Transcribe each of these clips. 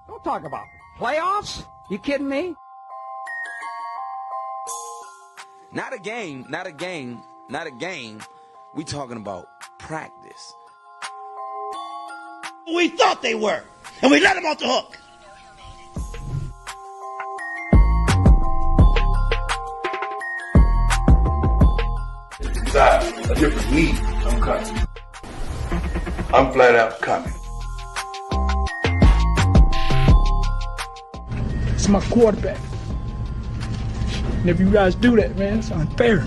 Don't talk about playoffs. You kidding me? Not a game. We talking about practice. We thought they were, and we let them off the hook. Besides, a different need, I'm coming. I'm flat out coming. It's my quarterback. And if you guys do that, man, it's unfair.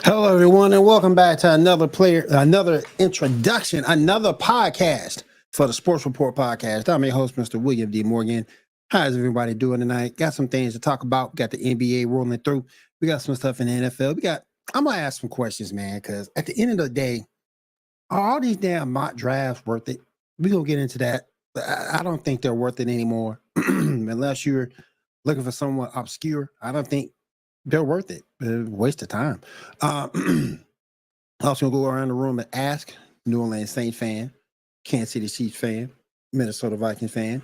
Hello, everyone, and welcome back to another introduction, another podcast for the Sports Report podcast. I'm your host, Mr. William D. Morgan. How's everybody doing tonight? Got some things to talk about. Got the NBA rolling through. We got some stuff in the NFL. I'm going to ask some questions, man, because at the end of the day, are all these damn mock drafts worth it? We're going to get into that. But I don't think they're worth it anymore. Unless you're looking for someone obscure, I don't think they're worth it. Waste of time. Also going to go around the room and ask New Orleans Saints fan, Kansas City Chiefs fan, Minnesota Vikings fan,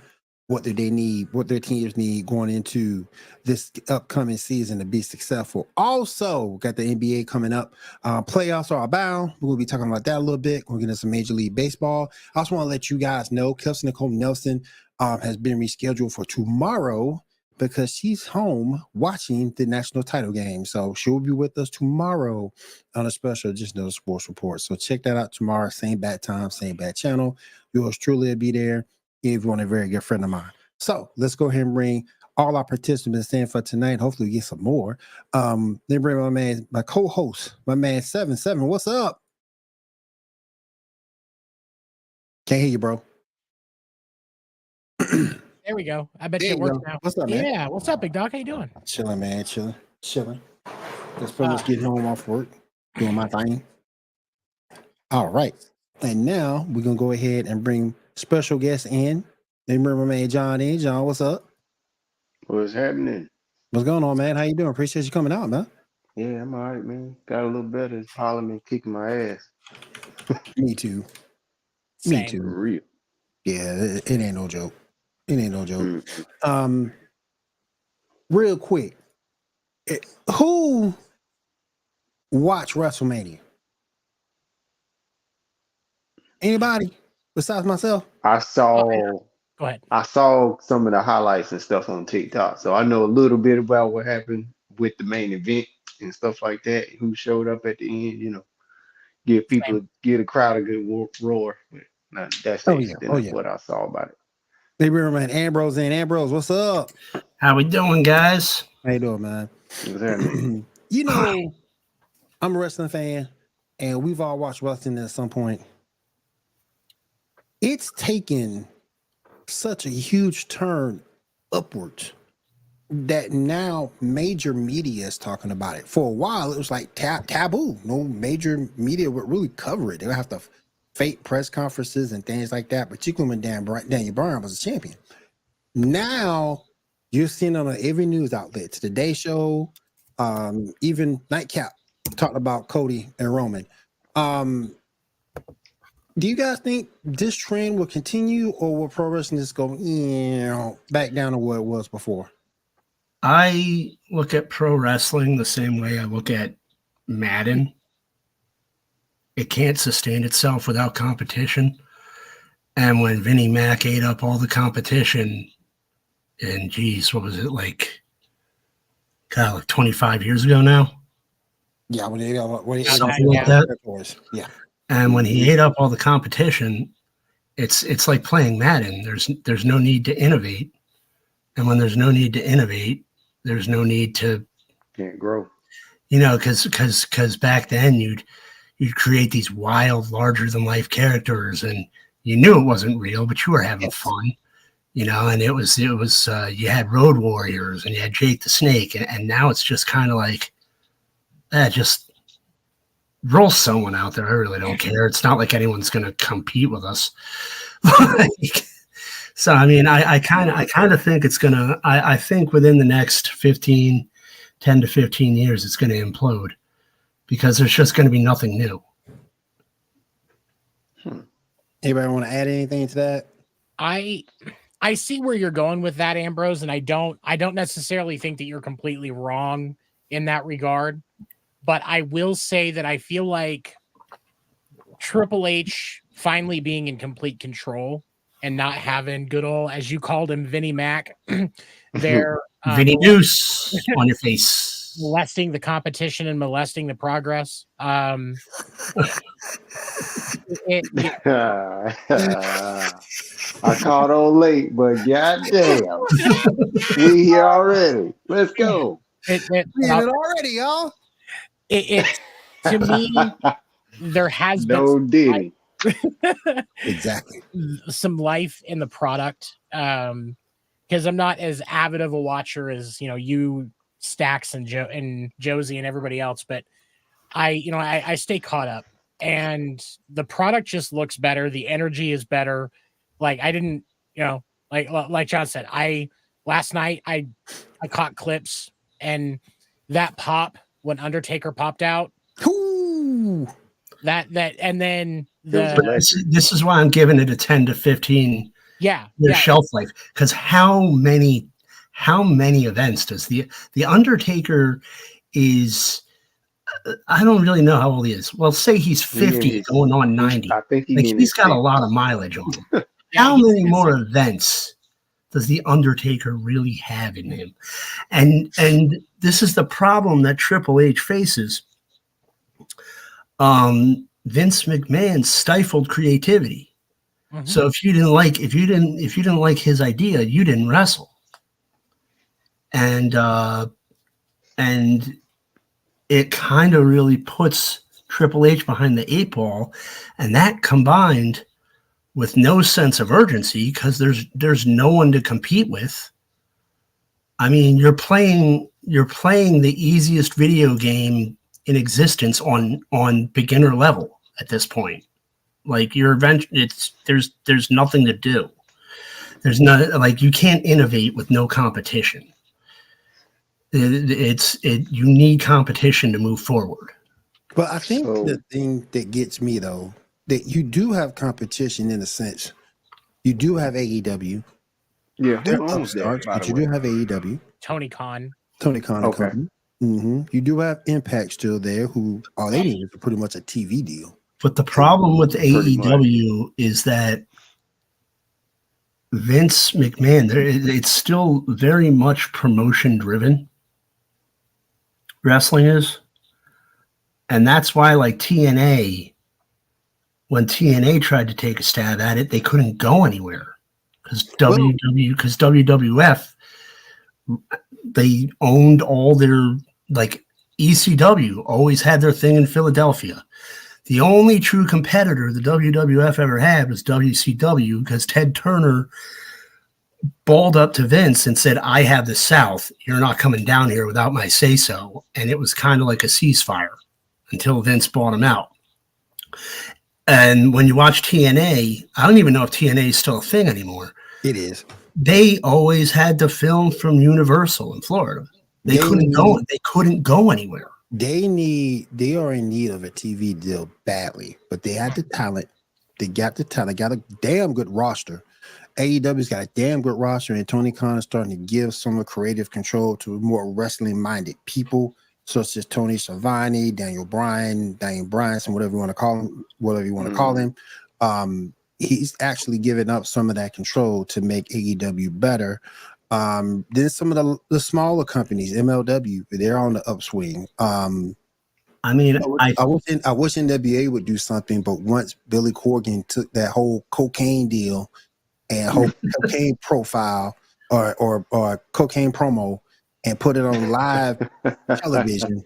what do they need, what their teams need going into this upcoming season to be successful. Also, got the NBA coming up. Playoffs are abound. We're going to be talking about that a little bit. We're going to get some Major League Baseball. I also want to let you guys know Kelsey Nicole Nelson has been rescheduled for tomorrow because she's home watching the national title game. So she'll be with us tomorrow on a special Just Know the Sports Report. So check that out tomorrow. Same bad time, same bad channel. Yours truly will be there. Everyone, a very good friend of mine. So let's go ahead and bring all our participants in for tonight. Hopefully we get some more. Then bring my co-host, my man 7-7. What's up? Can't hear you, bro. There we go. I bet it works now. What's up, man? Yeah. What's up, big dog? How you doing? Chilling, man. Chilling. Just pretty much getting home off work, doing my thing. All right. And now we're going to go ahead and bring special guests in. Then remember my man John in. John, what's up? What's happening? What's going on, man? How you doing? Appreciate you coming out, man. Yeah, I'm all right, man. Got a little better. Parliament kicking my ass. Me too. Same. Me too. For real. Yeah, it ain't no joke. It ain't no joke. Real quick, who watched WrestleMania? Anybody besides myself? I saw. Go ahead. I saw some of the highlights and stuff on TikTok, so I know a little bit about what happened with the main event and stuff like that. Who showed up at the end? You know, give the crowd a good roar. But that's the extent of what I saw about it. They bring man Ambrose in. Ambrose, what's up? How we doing, guys? How you doing, man? You know, I'm a wrestling fan, and we've all watched wrestling at some point. It's taken such a huge turn upwards that now major media is talking about it. For a while, it was like taboo. No major media would really cover it. They would have to fake press conferences and things like that. Particularly when Daniel Bryan was a champion. Now you're seeing on every news outlet, Today Show, even Nightcap talked about Cody and Roman. Do you guys think this trend will continue, or will pro wrestling just go back down to what it was before? I look at pro wrestling the same way I look at Madden. It can't sustain itself without competition. And when Vinnie Mac ate up all the competition, and geez, what was it like? God, like 25 years ago now? Yeah, when he ate something like that. Yeah. And when he ate up all the competition, it's like playing Madden. There's no need to innovate. And when there's no need to innovate, there's no need to Can't grow. Because back then you'd create these wild, larger than life characters, and you knew it wasn't real, but you were having fun, and it was you had Road Warriors and you had Jake the Snake, and now it's just kind of like just roll someone out there. I really don't care. It's not like anyone's going to compete with us. So, I mean, I kind of think it's going to, I think within the next 10 to 15 years, it's going to implode because there's just going to be nothing new. Anybody want to add anything to that? I see where you're going with that, Ambrose, and I don't necessarily think that you're completely wrong in that regard. But I will say that I feel like Triple H finally being in complete control and not having good old, as you called him, Vinnie Mac, they're Vinnie Deuce on your face, molesting the competition and molesting the progress. I caught on late, but goddamn, we here already. Let's go. Already, y'all. It to me, there has no been Diddy. Exactly some life in the product. Because I'm not as avid of a watcher as you, Stacks, and Josie and everybody else, but I stay caught up, and the product just looks better. The energy is better. Like I didn't, like John said, last night I caught clips, and that pop when Undertaker popped out. Ooh. That and then this is why I'm giving it a 10 to 15 year shelf life, because how many events does the Undertaker is? I don't really know how old he is. Well, say he's 50 going on 90. I think he's got a lot of mileage on him. How many more events does the Undertaker really have in him? And this is the problem that Triple H faces. Vince McMahon stifled creativity. Mm-hmm. So if you didn't like his idea, you didn't wrestle. And it kind of really puts Triple H behind the 8 ball, and that combined with no sense of urgency because there's no one to compete with. I mean, you're playing the easiest video game in existence on beginner level at this point. Like there's nothing to do. There's not, like, you can't innovate with no competition. You need competition to move forward. But I think the thing that gets me, though, that you do have competition in a sense. You do have AEW. Yeah, they're upstarts, but you do have AEW. Tony Khan. Okay. Mm-hmm. You do have Impact still there, who all they need is pretty much a TV deal. But the problem with AEW is that Vince McMahon, it's still very much promotion driven. Wrestling is. And that's why, like TNA, when TNA tried to take a stab at it, they couldn't go anywhere because WWF, they owned all their, like, ECW always had their thing in Philadelphia. The only true competitor the WWF ever had was WCW because Ted Turner balled up to Vince and said, I have the South. You're not coming down here without my say-so. And it was kind of like a ceasefire until Vince bought him out. And when you watch TNA, I don't even know if TNA is still a thing anymore. It is. They always had to film from Universal in Florida. They couldn't go anywhere. They are in need of a TV deal badly, but they had the talent. They got the talent. Got a damn good roster. AEW's got a damn good roster, and Tony Khan is starting to give some of creative control to more wrestling-minded people, such as Tony Schiavone, Daniel Bryan, whatever you want to call him. He's actually given up some of that control to make AEW better. Then some of the smaller companies, MLW, they're on the upswing. I wish NWA would do something, but once Billy Corgan took that whole cocaine deal and whole cocaine profile or cocaine promo and put it on live television,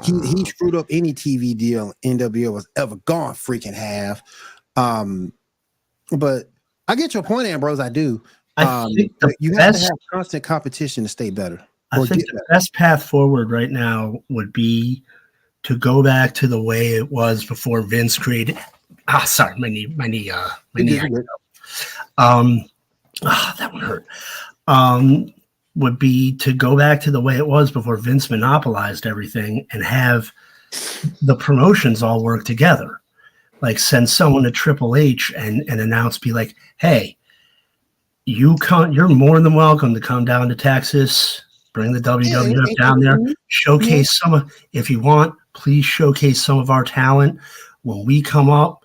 he screwed up any TV deal NWA was ever gone freaking have. But I get your point, Ambrose. I do. You have to have constant competition to stay better. I think the best path forward right now would be to go back to the way it was before Vince created. Sorry, my knee. That one hurt. Would be to go back to the way it was before Vince monopolized everything and have the promotions all work together. Like send someone to Triple H and announce, be like, hey, you're more than welcome to come down to Texas, bring the WWF down there, showcase if you want, please showcase some of our talent. When we come up,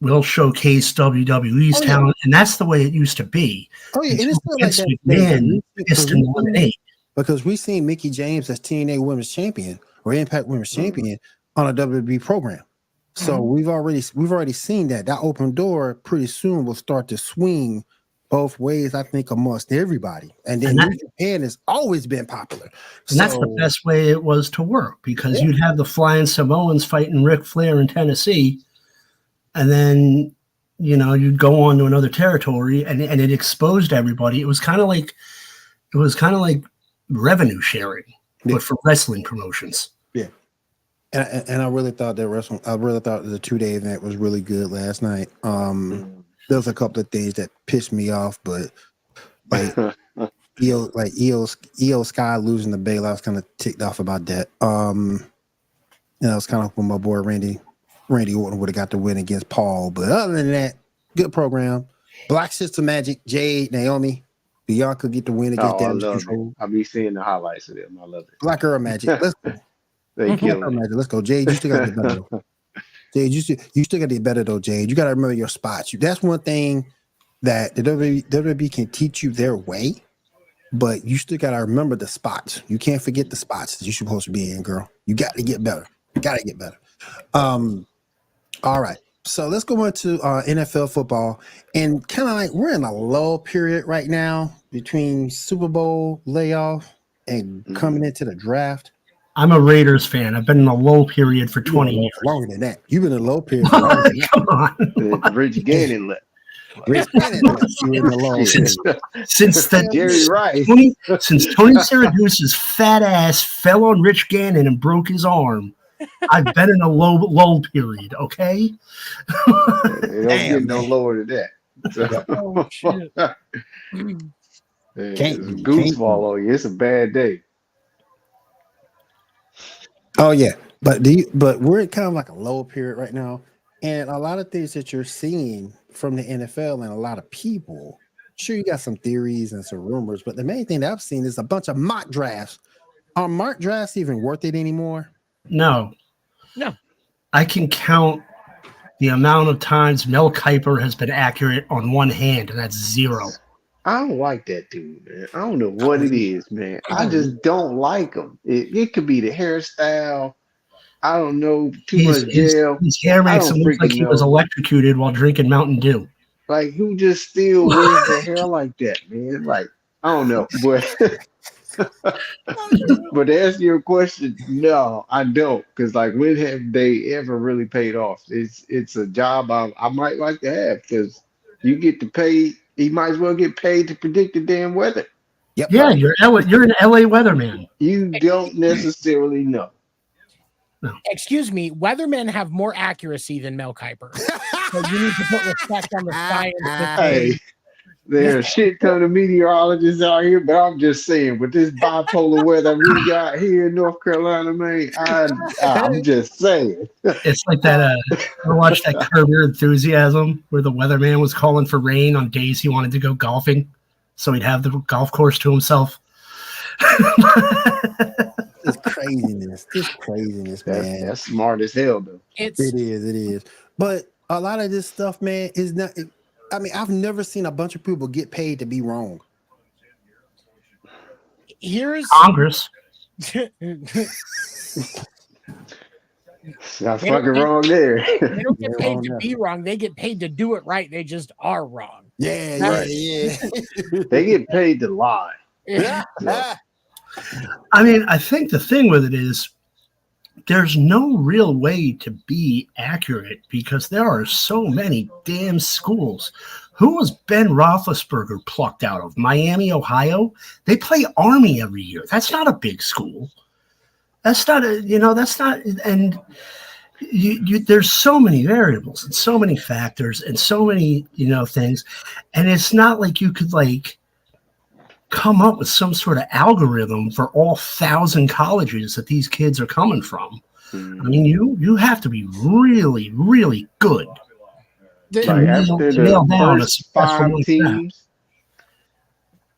we'll showcase WWE's talent. And that's the way it used to be. Oh, yeah. And it's still like that. Because we've seen Mickie James as TNA Women's Champion or Impact Women's Champion on a WWE program. So we've already seen that open door pretty soon will start to swing both ways, I think, amongst everybody. And then New Japan has always been popular. And that's the best way it was to work, because you'd have the Flying Samoans fighting Ric Flair in Tennessee, and then you'd go on to another territory, and it exposed everybody. It was kind of like revenue sharing, but for wrestling promotions. Yeah. And I really thought that the 2-day event was really good last night. There was a couple of things that pissed me off, but like EO Sky losing the Baylor, I was kind of ticked off about that. I was kind of hoping my boy Randy Orton would have got the win against Paul, but other than that, good program. Black Sister Magic, Jade, Naomi, Bianca get the win against Damage Control. I'll be seeing the highlights of them. I love it. Black Girl Magic, let's go. Let's go, Jade. You still got to get better though. Jade, you still got to get better though, Jade. You got to remember your spots. That's one thing that the WWE can teach you their way, but you still got to remember the spots. You can't forget the spots that you're supposed to be in, girl. You got to get better. All right. So let's go into NFL football, and kind of like we're in a lull period right now between Super Bowl layoff and coming into the draft. I'm a Raiders fan. I've been in a low period for 20 years. Longer than that. You've been in a low period for longer than that. Come on. Rich Gannon left. Since Tony Syracuse's fat ass fell on Rich Gannon and broke his arm, I've been in a low period, okay? It don't get no lower than that. Oh, shit. It's a gooseball on you. It's a bad day. Oh yeah, but we're kind of like a low period right now, and a lot of things that you're seeing from the NFL and a lot of people. Sure, you got some theories and some rumors, but the main thing that I've seen is a bunch of mock drafts. Are mock drafts even worth it anymore? No. I can count the amount of times Mel Kiper has been accurate on one hand, and that's 0. I don't like that dude, man. I don't know what it is, man. I just don't like him. It could be the hairstyle. I don't know. Too much gel. His hair makes him look like he was electrocuted while drinking Mountain Dew. Like, who just still wears the hair like that, man? Like, I don't know. But to answer your question, no, I don't. Because, like, when have they ever really paid off? It's a job I might like to have, because you get to pay He might as well get paid to predict the damn weather. Yep. Yeah, you're an LA weatherman. You don't necessarily know. Excuse me, weathermen have more accuracy than Mel Kiper. So you need to put respect on the science. Hey, there's a shit ton of meteorologists out here, but I'm just saying, with this bipolar weather we got here in North Carolina, man, I'm just saying. It's like that. I watched that Curb Your Enthusiasm where the weatherman was calling for rain on days he wanted to go golfing, so he'd have the golf course to himself. It's craziness. It's craziness, man. That's smart as hell, though. It is. But a lot of this stuff, man, is not. I mean, I've never seen a bunch of people get paid to be wrong. Here's Congress. Not fucking wrong there. They don't get paid to be wrong. They get paid to do it right. They just are wrong. Yeah. They get paid to lie. Yeah. I mean, I think the thing with it is there's no real way to be accurate because there are so many damn schools. Who was Ben Roethlisberger plucked out of? Miami, Ohio? They play Army every year. That's not a big school. That's not and there's so many variables and so many factors and so many, things. And it's not like you could come up with some sort of algorithm for all 1,000 colleges that these kids are coming from. I mean, you have to be really, really good. After the first 5 teams,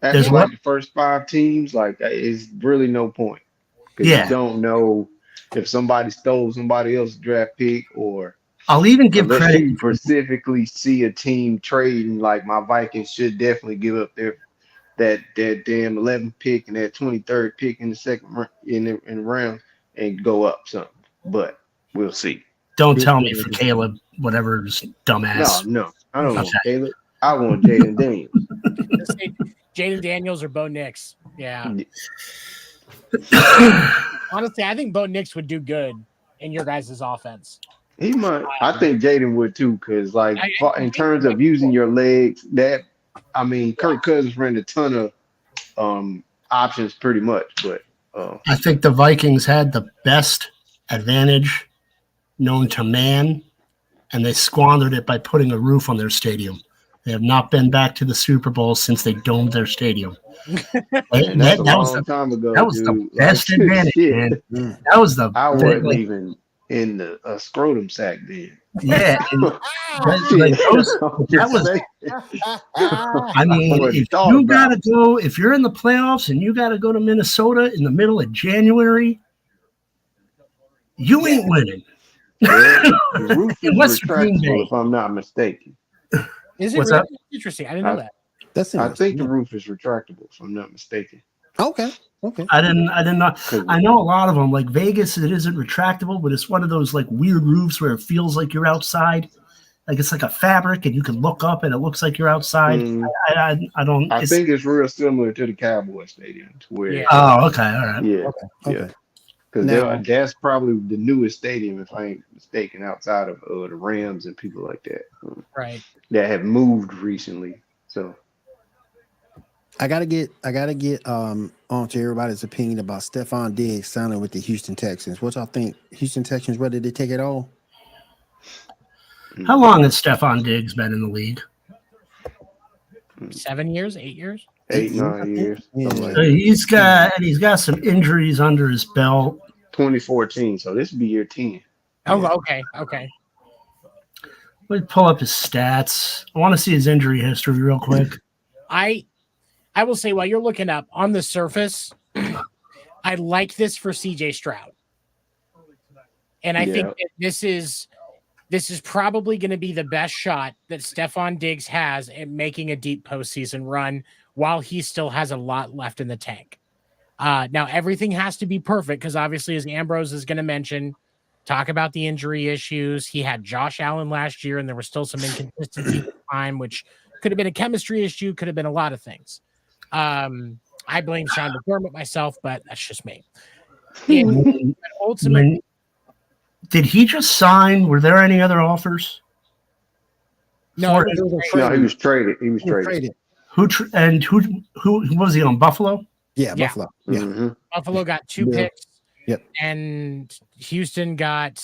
after the first 5 teams, it's really no point. Because you don't know if somebody stole somebody else's draft pick, or I'll even give credit. You specifically see a team trading, like my Vikings should definitely give up that damn 11th pick and that 23rd pick in the second in the round and go up something. But we'll see. Don't tell me for Caleb, whatever's dumbass. No, I don't want Caleb. I want Jaden Daniels. Jaden Daniels or Bo Nix. Yeah. Honestly, I think Bo Nix would do good in your guys' offense. He might. I think Jaden would too, because in terms of using your legs, Kirk Cousins ran a ton of options pretty much, but I think the Vikings had the best advantage known to man, and they squandered it by putting a roof on their stadium. They have not been back to the Super Bowl since they domed their stadium. That was the best advantage, man. That was the. I wasn't even in the scrotum sack then. Yeah, I mean, if you're in the playoffs and you got to go to Minnesota in the middle of January, you ain't winning. The roof is retractable, if I'm not mistaken. Is it really interesting? I didn't know that. I think the roof is retractable, if I'm not mistaken. Okay. I didn't know. I know a lot of them. Like Vegas, it isn't retractable, but it's one of those weird roofs where it feels like you're outside. Like it's like a fabric, and you can look up, and it looks like you're outside. I don't. I think it's real similar to the Cowboy Stadium, to where. Yeah. Oh, okay, all right. Yeah, okay. Because that's probably the newest stadium, if I ain't mistaken, outside of the Rams and people like that. Right. That have moved recently. So I gotta get onto everybody's opinion about Stephon Diggs signing with the Houston Texans. What y'all think? Houston Texans ready to take it all? How long has Stephon Diggs been in the league? 7 years, 8 years? 8-9 years. Yeah. So he's got some injuries under his belt. 2014, so this would be year 10. Oh, okay. Let me pull up his stats. I want to see his injury history real quick. I will say, while you're looking up, on the surface, I like this for CJ Stroud. And I think that this is probably going to be the best shot that Stephon Diggs has at making a deep postseason run while he still has a lot left in the tank. Now, everything has to be perfect because obviously, as Ambrose is going to mention, talk about the injury issues. He had Josh Allen last year, and there was still some inconsistency at the time, which could have been a chemistry issue, could have been a lot of things. I blame Sean McDermott myself, but that's just me. And ultimately, did he just sign? Were there any other offers? No, it It was a was trade. No, he was traded. He was He was traded. traded. Who was he on Buffalo? Yeah, Yeah. Buffalo. Yeah. Mm-hmm. Buffalo got 2 Yeah. picks. Yep. And Houston got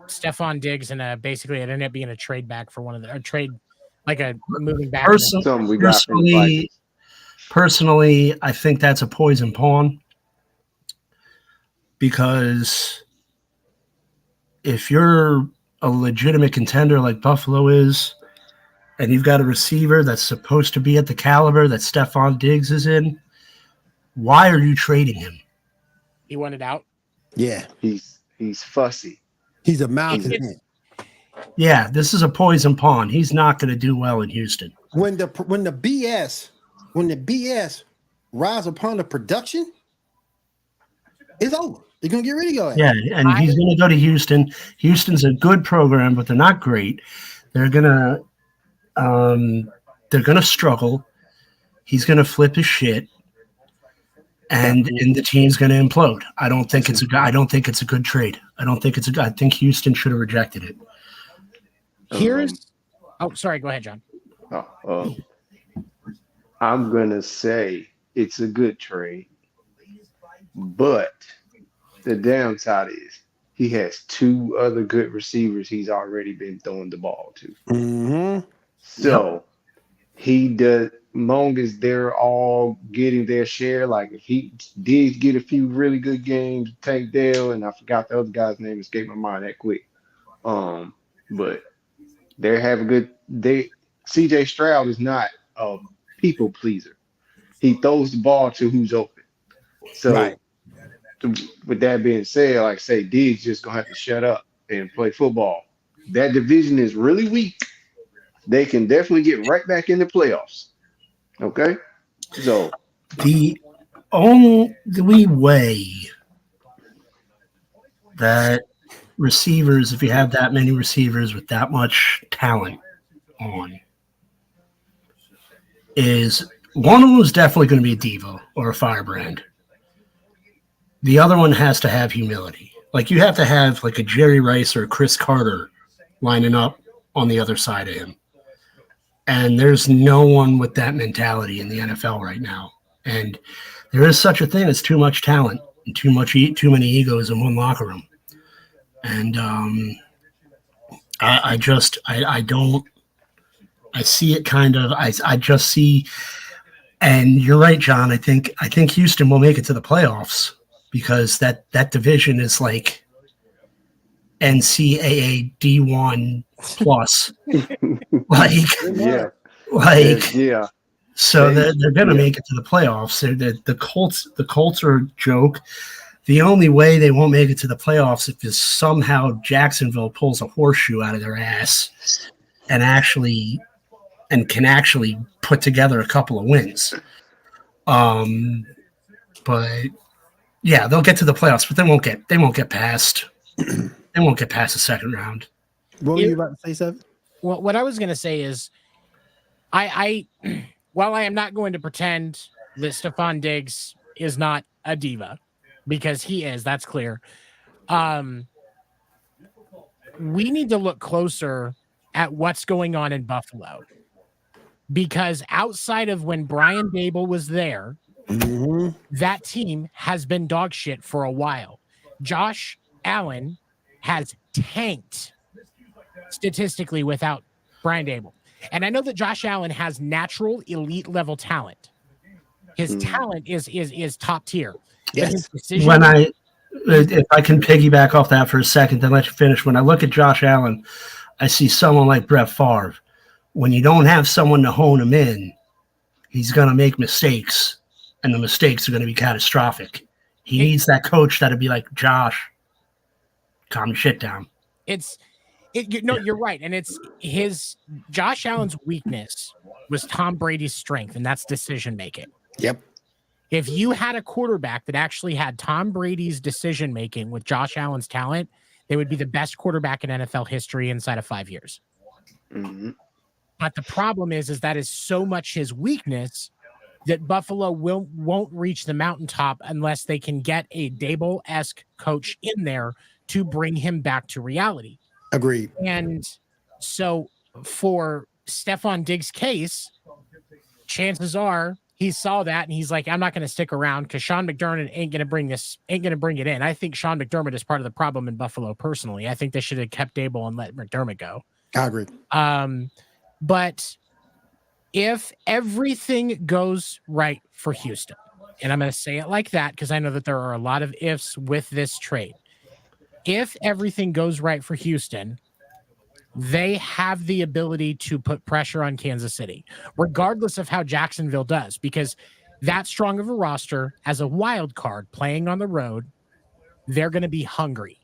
Stephon Diggs and basically it ended up being a trade back for one of the trade, like a moving back. Something we got from the Vikings. Personally, I think that's a poison pawn because if you're a legitimate contender like Buffalo is, and you've got a receiver that's supposed to be at the caliber that Stephon Diggs is in, why are you trading him? He wanted out. Yeah. He's fussy. He's a malcontent. Yeah, this is a poison pawn. He's not going to do well in Houston. When the BS rise upon the production, it's over. They're gonna get rid of your ass. Yeah, and he's going to go to Houston. Houston's a good program, but they're not great. They're gonna struggle. He's going to flip his shit, and the team's going to implode. I don't think it's a good trade. I think Houston should have rejected it. Sorry, go ahead, John. I'm gonna say it's a good trade, but the downside is he has 2 other good receivers he's already been throwing the ball to. Mm-hmm. So he does, long as they're all getting their share. Like if he did get a few really good games, Tank Dell, and I forgot the other guy's name, escaped my mind that quick. But they have a good. CJ Stroud is not a people pleaser. He throws the ball to who's open. So, with that being said, like I say, Diggs just gonna have to shut up and play football. That division is really weak. They can definitely get right back in the playoffs. Okay, so the only way that receivers, if you have that many receivers with that much talent on, is one of them is definitely going to be a diva or a firebrand. The other one has to have humility. Like you have to have like a Jerry Rice or a Chris Carter lining up on the other side of him. And there's no one with that mentality in the NFL right now. And there is such a thing as too much talent and too many egos in one locker room. And I see it kind of. I just see, and you're right, John. I think Houston will make it to the playoffs because that division is like NCAA D1 plus. yeah. So they're going to make it to the playoffs. The Colts are a joke. The only way they won't make it to the playoffs is somehow Jacksonville pulls a horseshoe out of their ass and can actually put together a couple of wins. But yeah, they'll get to the playoffs, but they won't get past. They won't get past the second round. What were you about to say, Seven? Well, what I was going to say is, I while I am not going to pretend that Stephon Diggs is not a diva, because he is, that's clear. We need to look closer at what's going on in Buffalo, because outside of when Brian Dable was there, that team has been dog shit for a while. Josh Allen has tanked statistically without Brian Dable. And I know that Josh Allen has natural elite level talent. His talent is top tier. Yes. If I can piggyback off that for a second, then let you finish. When I look at Josh Allen, I see someone like Brett Favre. When you don't have someone to hone him in, he's going to make mistakes, and the mistakes are going to be catastrophic. He needs that coach that'll be like, Josh, calm your shit down. You're right. And it's Josh Allen's weakness was Tom Brady's strength, and that's decision making. Yep. If you had a quarterback that actually had Tom Brady's decision making with Josh Allen's talent, they would be the best quarterback in NFL history inside of 5 years. Mm-hmm. But the problem is that is so much his weakness that Buffalo won't reach the mountaintop unless they can get a Dable-esque coach in there to bring him back to reality. Agreed. And so for Stephon Diggs' case, chances are he saw that and he's like, I'm not going to stick around because Sean McDermott ain't going to bring it in. I think Sean McDermott is part of the problem in Buffalo personally. I think they should have kept Dable and let McDermott go. I agree. But if everything goes right for Houston, and I'm going to say it like that because I know that there are a lot of ifs with this trade. If everything goes right for Houston, they have the ability to put pressure on Kansas City, regardless of how Jacksonville does, because that strong of a roster as a wild card playing on the road, they're going to be hungry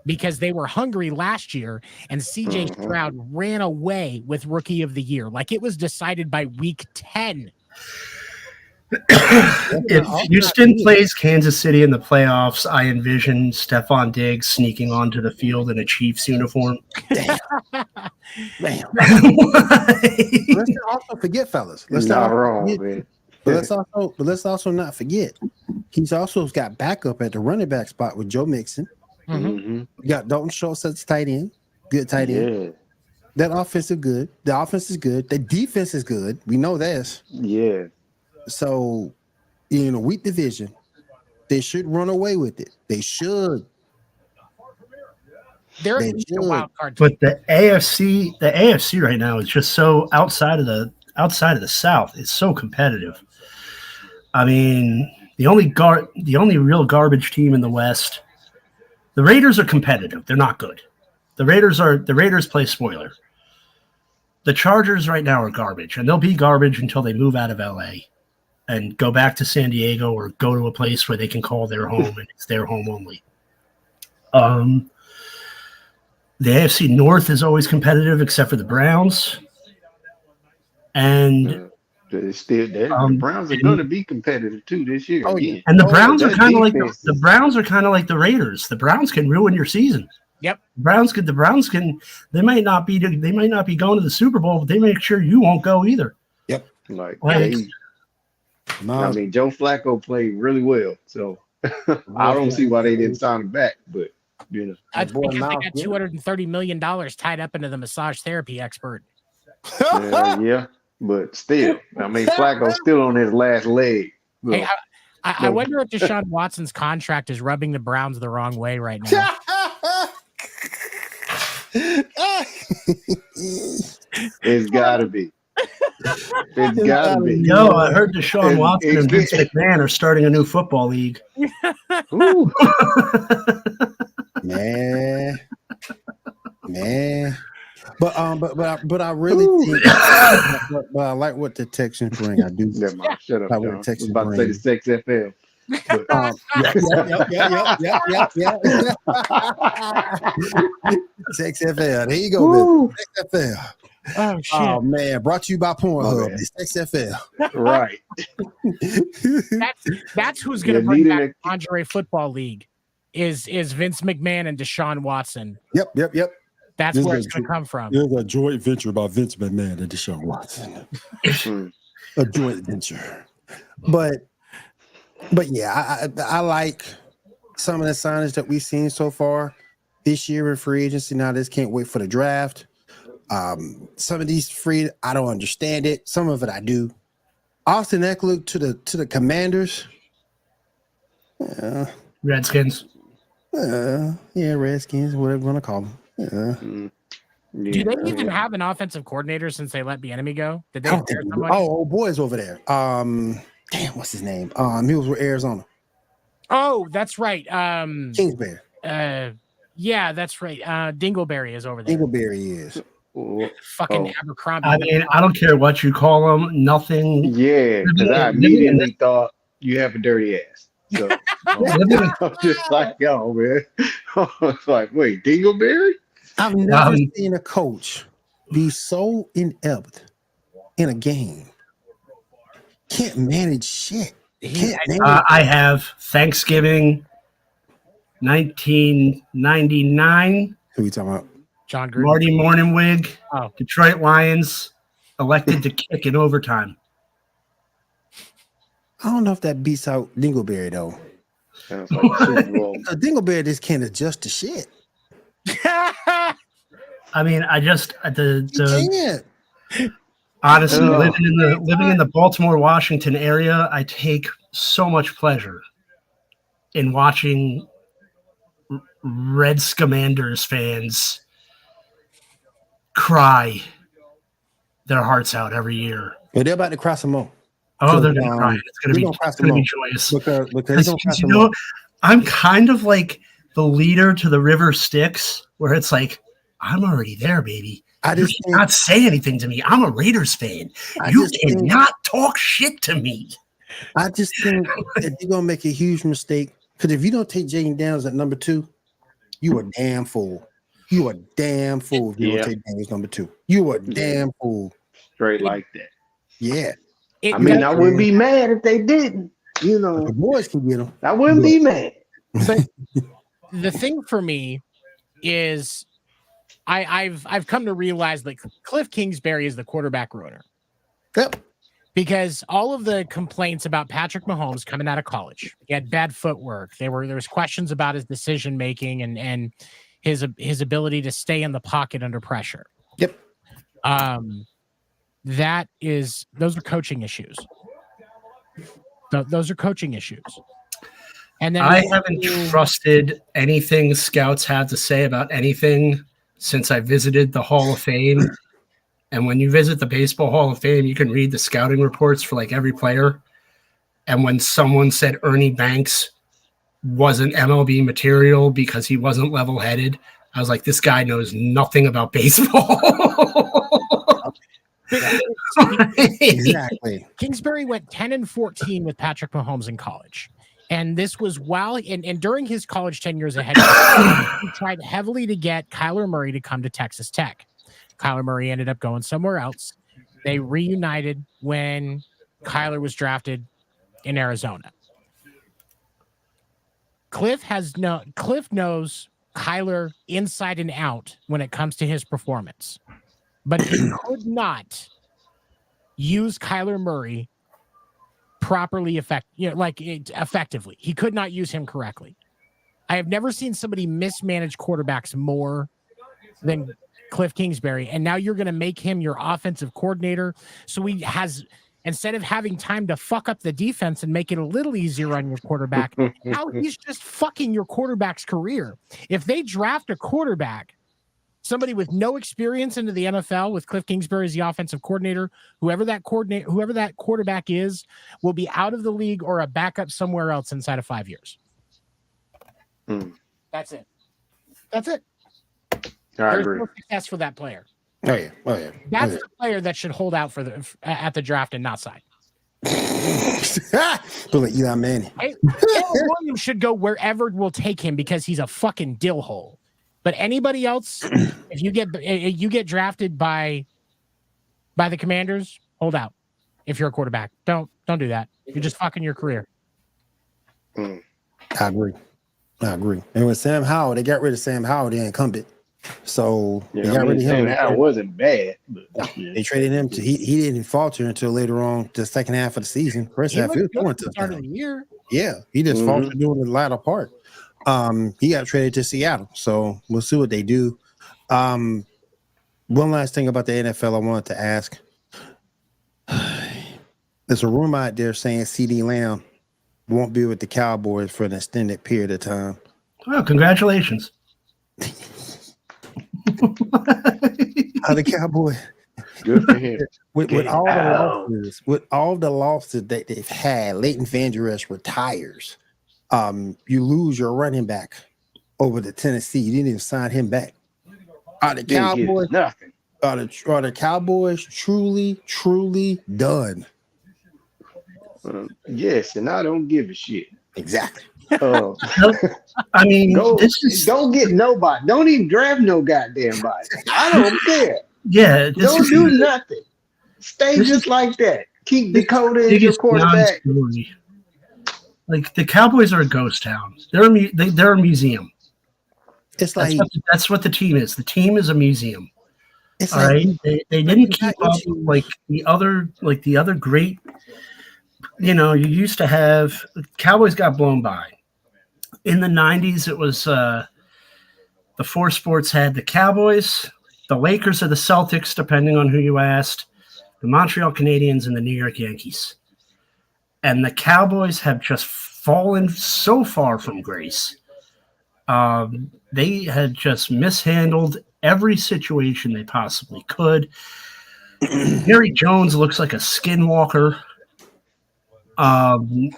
because they were hungry last year and CJ Stroud ran away with Rookie of the Year. Like it was decided by week 10. If Houston plays Kansas City in the playoffs, I envision Stephon Diggs sneaking onto the field in a Chiefs uniform. Damn. Let's not also forget, fellas. Let's also not forget. He's also got backup at the running back spot with Joe Mixon. You got Dalton Schultz as tight end. Good tight end. Yeah. That offense is good. The offense is good. The defense is good. We know this. Yeah. So, weak division. They should run away with it. They should. They're a wild card team. But the AFC right now is just so outside of the South. It's so competitive. I mean, the only real garbage team in the West. The Raiders are competitive. They're not good. The Raiders play spoiler. The Chargers right now are garbage, and they'll be garbage until they move out of LA and go back to San Diego or go to a place where they can call their home and it's their home only. The AFC North is always competitive except for the Browns. And the Browns are going to be competitive too this year. Oh, yeah. And the Browns are kind of like the Raiders. The Browns can ruin your season. Yep. The Browns can. They might not be going to the Super Bowl, but they make sure you won't go either. Yep. I mean, Joe Flacco played really well, so I don't see why they didn't sign him back. But that's because they got $230 million tied up into the massage therapy expert. Yeah, but still, I mean, Flacco's still on his last leg. So. Hey, I wonder if Deshaun Watson's contract is rubbing the Browns the wrong way right now. It's gotta be. It's gotta be. Yo, I heard Deshaun Watson and Vince McMahon are starting a new football league. Man. But I really think but I like what the Texans bring. I do. Shut up, John. I was about to say the Sex FL. But, Sex FL. There you go, Sex FL. Oh shit! Oh man, brought to you by Pornhub. It's XFL. Right. That's who's going to bring back the Lingerie Football League. Is Vince McMahon and Deshaun Watson? Yep. That's where it's going to come from. There's a joint venture by Vince McMahon and Deshaun Watson. A joint venture, but yeah, I like some of the signings that we've seen so far this year in free agency. Now, this can't wait for the draft. Some of these free, I don't understand it. Some of it I do. Austin Eckler to the Commanders. Redskins. Redskins, whatever you want to call them. Do they even have an offensive coordinator since they let Bieniemy go? Did they? Old boy's over there. Damn, what's his name? He was with Arizona. Oh, that's right. Kingsbury. Yeah, that's right. Dingleberry is over there. Dingleberry is. Fucking Abercrombie. I mean, I don't care what you call them. Nothing. Yeah, because I immediately thought you have a dirty ass. So I'm just like, yo, man. It's like, wait, Dingleberry? I've never seen a coach be so inept in a game. Can't manage shit. I have Thanksgiving 1999. Who are we talking about? John Gruden. Marty Morningwig. Detroit Lions elected to kick in overtime. I don't know if that beats out Dingleberry though. Sounds like Dingleberry just can't adjust to shit. I mean, I just Honestly, living in the Baltimore, Washington area, I take so much pleasure in watching Red Commanders fans cry their hearts out every year. But they're about to cross them more. Oh, they're going to cry. It's going to be joyous. Because you know, I'm kind of like the leader to the River Styx, where it's like, I'm already there, baby. You cannot say anything to me. I'm a Raiders fan. You cannot talk shit to me. I just think that you're going to make a huge mistake. Because if you don't take Jaden Daniels at number 2, you a damn fool. You a damn fool if you don't take Daniels number 2. You a damn fool. Straight like that. Yeah. I mean, I wouldn't be mad if they didn't. You know, the boys can get them. I wouldn't be mad. But the thing for me is I've come to realize that Cliff Kingsbury is the quarterback ruiner. Yep. Because all of the complaints about Patrick Mahomes coming out of college, he had bad footwork. There was questions about his decision making and his ability to stay in the pocket under pressure. Yep. Those are coaching issues. Those are coaching issues. And then I haven't trusted anything scouts have to say about anything since I visited the Hall of Fame. And when you visit the Baseball Hall of Fame, you can read the scouting reports for like every player. And when someone said Ernie Banks wasn't MLB material because he wasn't level-headed, I was like, this guy knows nothing about baseball. Exactly. Kingsbury went 10-14 with Patrick Mahomes in college. And this was and during his college 10 years ahead, he tried heavily to get Kyler Murray to come to Texas Tech. Kyler Murray ended up going somewhere else. They reunited when Kyler was drafted in Arizona. Cliff knows Kyler inside and out when it comes to his performance, but he could not use Kyler Murray properly effectively. He could not use him correctly. I have never seen somebody mismanage quarterbacks more than Cliff Kingsbury, and now you're going to make him your offensive coordinator. So he has, instead of having time to fuck up the defense and make it a little easier on your quarterback, now he's just fucking your quarterback's career. If they draft a quarterback, somebody with no experience into the NFL with Cliff Kingsbury as the offensive coordinator, whoever that quarterback is, will be out of the league or a backup somewhere else inside of 5 years. That's it. There's no success for that player. Oh yeah. That's the player that should hold out at the draft and not sign. But Eli Manning. Williams should go wherever will take him because he's a fucking dill hole. But anybody else, if you get drafted by the Commanders, hold out. If you're a quarterback, don't do that. You're just fucking your career. I agree. And with Sam Howell, they got rid of Sam Howell, the incumbent. So they got rid of him. That wasn't bad. But, they traded him to he didn't falter until later on the second half of the season. First half, he was going to start of the year. Yeah, he just faltered during the latter part. He got traded to Seattle, so we'll see what they do. One last thing about the NFL I wanted to ask. There's a rumor out there saying CeeDee Lamb won't be with the Cowboys for an extended period of time. Well, congratulations. How the Cowboys? Good for him. With all the losses that they've had, Leighton Vander Esch retires. You lose your running back over to Tennessee. You didn't even sign him back. Are the Cowboys nothing? Are the Cowboys truly done? Yes, and I don't give a shit. Exactly. I mean, don't get nobody. Don't even draft no goddamn body. I don't care. Yeah, don't do nothing. Stay just like that. Keep Dakota as your quarterback. Like the Cowboys are a ghost town. They're a museum. It's like that's what the team is. The team is a museum. It's all right. They didn't keep up like the other great. You know, you used to have Cowboys got blown by. In the 90s, it was the four sports had the Cowboys, the Lakers, or the Celtics, depending on who you asked. the Montreal Canadiens, and the New York Yankees. And the Cowboys have just fallen so far from grace. They had just mishandled every situation they possibly could. Jerry Jones looks like a skinwalker. He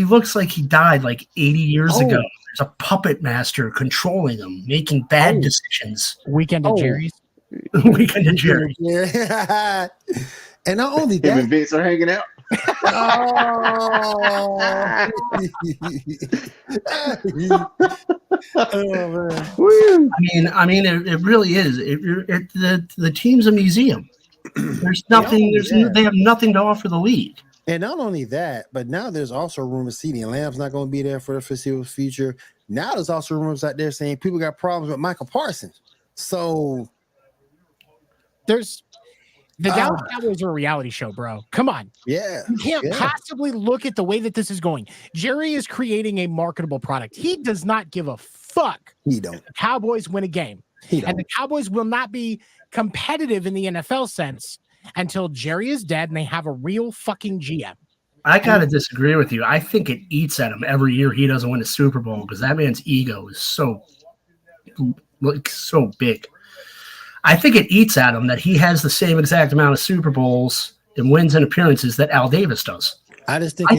looks like he died like 80 years ago. There's a puppet master controlling him, making bad decisions. Weekend at Jerry's. Weekend at Jerry's. Yeah. And not only Him and that, Vince are hanging out. Woo. I mean, it really is. The team's a museum. There's nothing. They have nothing to offer the league. and not only that, but now there's also rumors CeeDee Lamb's not going to be there for the foreseeable future. Now there's also rumors out there saying people got problems with Michael Parsons. So there's the Dallas Cowboys are a reality show, bro. Come on. Yeah. You can't possibly look at the way that this is going. Jerry is creating a marketable product. He does not give a fuck. He don't. The Cowboys win a game. And the Cowboys will not be competitive in the NFL sense until Jerry is dead and they have a real fucking GM. I gotta disagree with you. I think it eats at him every year he doesn't win a Super Bowl because that man's ego is so big. I think it eats at him that he has the same exact amount of Super Bowls and wins and appearances that Al Davis does. I think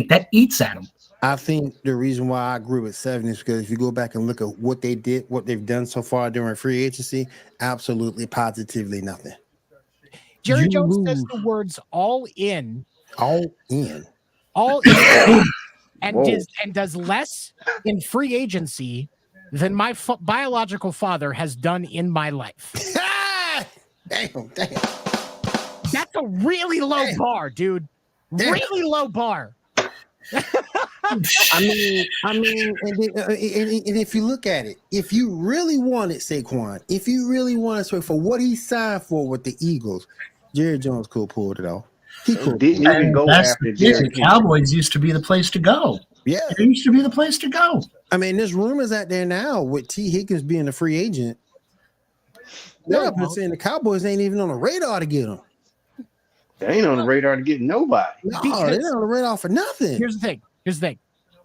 that eats at him. I think the reason why I agree with 7 is because if you go back and look at what they did, what they've done so far during free agency, absolutely, positively nothing. Jerry Jones says the words all in, and does less in free agency than my biological father has done in my life. Damn. That's a really low bar, dude. Damn. Really low bar. I mean, and if you look at it, if you really wanted Saquon, if you really wanted to for what he signed for with the Eagles, Jerry Jones could have pulled it off. He could didn't even go after Jerry. The Cowboys used to be the place to go. Yeah, it used to be the place to go. I mean, there's rumors out there now with T. Higgins being a free agent. They're saying the Cowboys ain't even on the radar to get him. They ain't on the radar to get nobody. No, they're not on the radar for nothing. Here's the thing.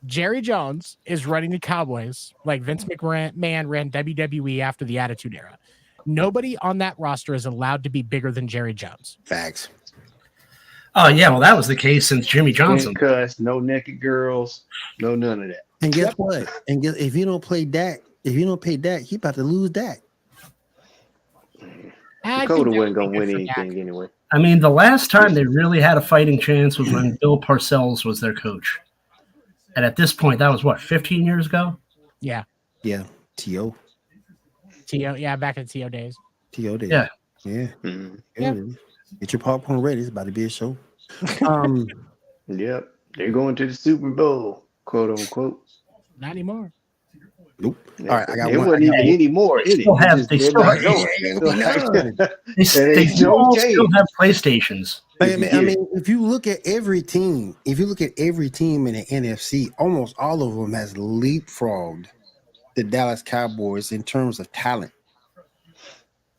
Jerry Jones is running the Cowboys like Vince McMahon ran WWE after the Attitude Era. Nobody on that roster is allowed to be bigger than Jerry Jones. Facts. Oh, yeah. Well, that was the case since Jimmy Johnson. Cuss, no naked girls, no none of that. And guess what? If you don't play Dak, he about to lose Dak. Dakota wasn't going to win anything anyway. I mean, the last time they really had a fighting chance was when Bill Parcells was their coach. And at this point, that was, 15 years ago? Yeah. Yeah. T.O. Yeah, back in T.O. days. T.O. days. Yeah. Yeah. Mm-hmm. Yeah. Get your popcorn ready. It's about to be a show. Yep. They're going to the Super Bowl, quote unquote. Not anymore. Nope. All right, I got it one. wasn't even anymore. They still have PlayStations. I mean, if you look at every team in the NFC, almost all of them has leapfrogged the Dallas Cowboys in terms of talent.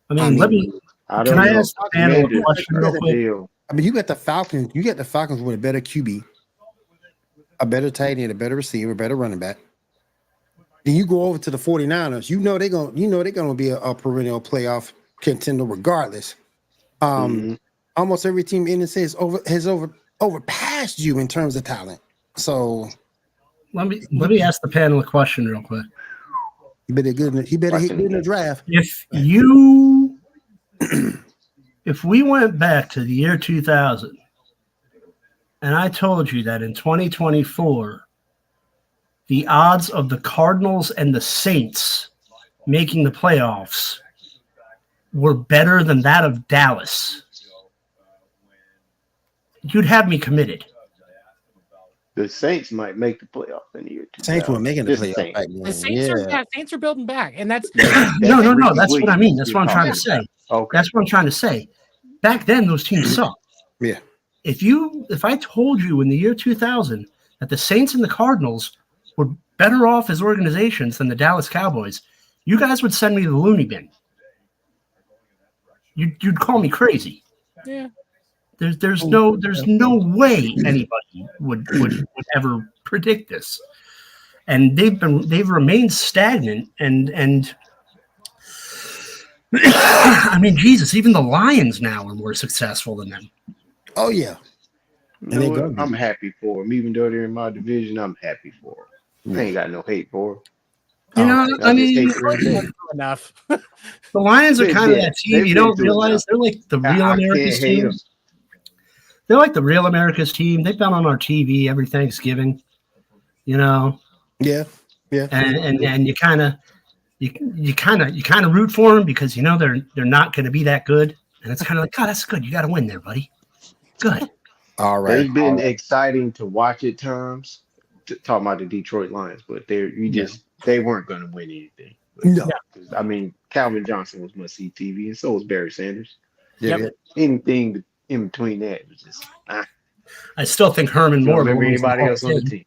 Can I ask the panel a question real quick? I mean, you got the Falcons. You got the Falcons with a better QB, a better tight end, a better receiver, a better running back. Then you go over to the 49ers. You know they're gonna be a perennial playoff contender regardless. Almost every team in the has overpassed you in terms of talent. So let me ask the panel a question real quick. He better hit good in the draft. If we went back to the year 2000 and I told you that in 2024, the odds of the Cardinals and the Saints making the playoffs were better than that of Dallas, you'd have me committed. The Saints might make the playoff in the year 2000. Saints were making the playoff. The Saints are building back, and that's no. That's what I mean. That's what I'm trying to say. Okay. That's what I'm trying to say. Back then, those teams sucked. Yeah. If I told you in the year 2000 that the Saints and the Cardinals better off as organizations than the Dallas Cowboys, you guys would send me to the loony bin. You'd call me crazy. Yeah. There's no way anybody would ever predict this. And they've remained stagnant and I mean, Jesus, even the Lions now are more successful than them. Oh yeah. You know what? I'm happy for them. Even though they're in my division, I'm happy for them. I ain't got no hate for them. You know, I mean, enough. The Lions are kind of that team. You don't realize they're like the real America's team. They're like the real America's team. They've been on our TV every Thanksgiving. You know. Yeah. And you kind of root for them because you know they're not going to be that good, and it's kind of like, God, that's good. You got to win there, buddy. Good. All right. They've been exciting to watch at times. Talking about the Detroit Lions, but they weren't going to win anything. No. I mean, Calvin Johnson was must see TV, and so was Barry Sanders. Yeah. Anything in between that was just. I still think Herman Moore. Remember anybody else on the team?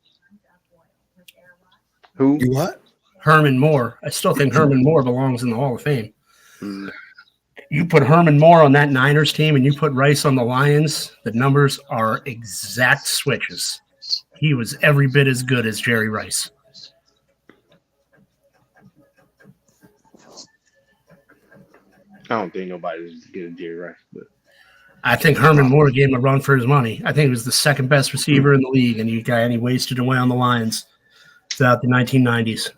Who? You what? Herman Moore. I still think Herman Moore belongs in the Hall of Fame. You put Herman Moore on that Niners team and you put Rice on the Lions, the numbers are exact switches. He was every bit as good as Jerry Rice. I don't think nobody's as good as Jerry Rice, but I think Herman Moore gave him a run for his money. I think he was the second best receiver in the league, and he wasted away on the Lions throughout the 1990s.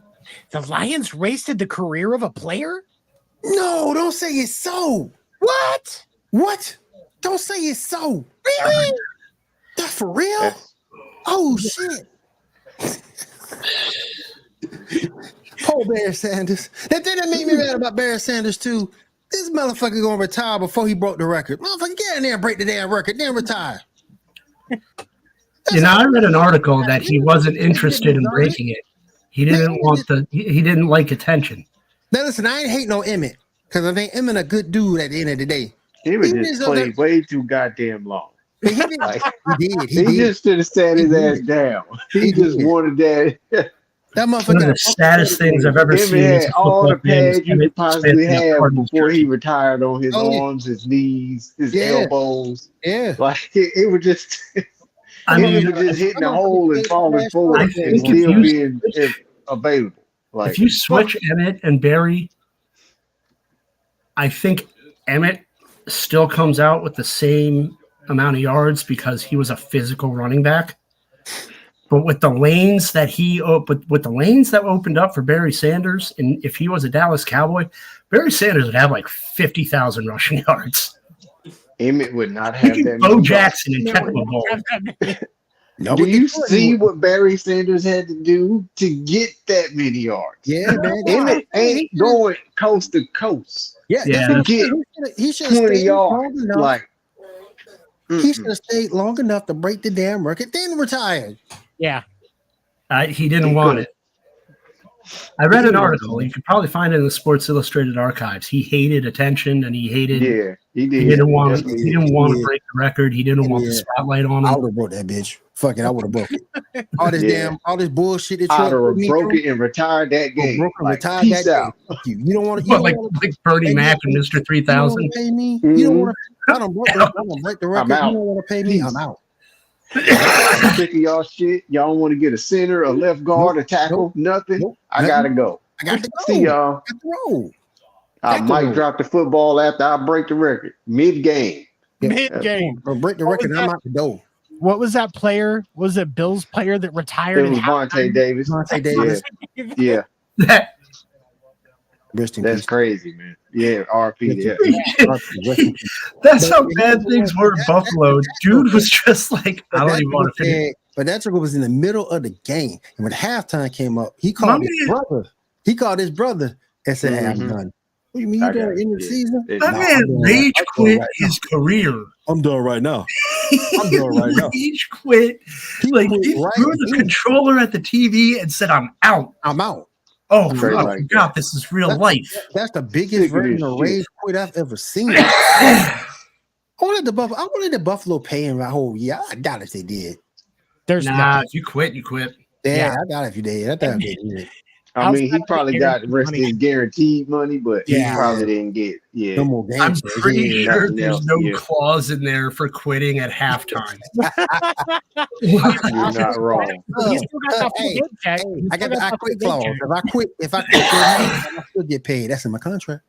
The Lions wasted the career of a player? No, don't say it's so. What? What? Don't say it's so. Really? That's for real? Oh, shit. Poor Barry Sanders. That didn't make me mad about Barry Sanders, too. This motherfucker going to retire before he broke the record. Motherfucker, get in there and break the damn record, then retire. You know, I read an article that he wasn't interested in breaking it. He didn't like attention. Now, listen, I ain't hating on Emmett because I think Emmett a good dude at the end of the day. Emmett just played way too goddamn long. He did. He just should have sat his ass down. He just wanted that. That motherfucker. One of the saddest things I've ever seen. Had all the pads you could possibly have before he retired on his arms, his knees, his elbows. Yeah. Like it was just. He was just hitting a hole and falling forward and still being available. Like, if you switch Emmett and Barry, I think Emmett still comes out with the same amount of yards because he was a physical running back. But with the lanes that opened up for Barry Sanders, and if he was a Dallas Cowboy, Barry Sanders would have like 50,000 rushing yards. Emmett would not have that. Bo Jackson and catch the ball. Do you see what Barry Sanders had to do to get that many yards? Yeah, man. Emmett ain't going coast to coast. Yeah. To get he should 20 yards. Like, he should have stayed long enough to break the damn record, then retired. Yeah. He didn't want it. I read an article. You could probably find it in the Sports Illustrated archives. He hated attention, and he hated. Yeah, he did. He didn't want to break the record. He didn't want the spotlight on him. I would have broke that bitch. Fuck it, I would have broke it. All this bullshit that I'd have broke it and retired that game. Peace out. You don't want to. Like Bernie Mac and Mr. 3000. Pay me. You don't want to. I don't break the record. You don't want to pay me. I'm out. I'm sick of y'all shit. Y'all don't want to get a center, a left guard, a tackle, nothing. I gotta go. I got to go. See y'all. I might drop the football after I break the record. Mid-game. Or break the record, I'm out the door. What was that player? Was it Bills player that retired? It was Vontae Davis. Vontae Davis. Yeah. That's crazy, man. Yeah, RP. Yeah. That's how bad things were in Buffalo. Dude was just like, I don't even want to finish. But that trick was in the middle of the game. And when halftime came up, he called his brother. He called his brother and said, "Hey, I'm done." What do you mean you done in the season? That man rage quit his career. I'm done right now. I'm done right now. Rage quit. He threw the controller at the TV and said, "I'm out. I'm out." Oh, God, this is real life. That's the biggest version of rage quit I've ever seen. I wanted the Buffalo pay him my whole year. I doubt if they did. If you quit, you quit. Yeah, I got it if you did. I thought I did. I mean, he probably got the rest of his guaranteed money, but he Yeah. probably didn't get No more game I'm checks. pretty Yeah. sure nothing there's else, no yeah. clause in there for quitting at halftime. You're not wrong. He's still got that full Hey, game check. hey, He's I still got the I that quit full game clause. check. If I quit, I still get paid. That's in my contract.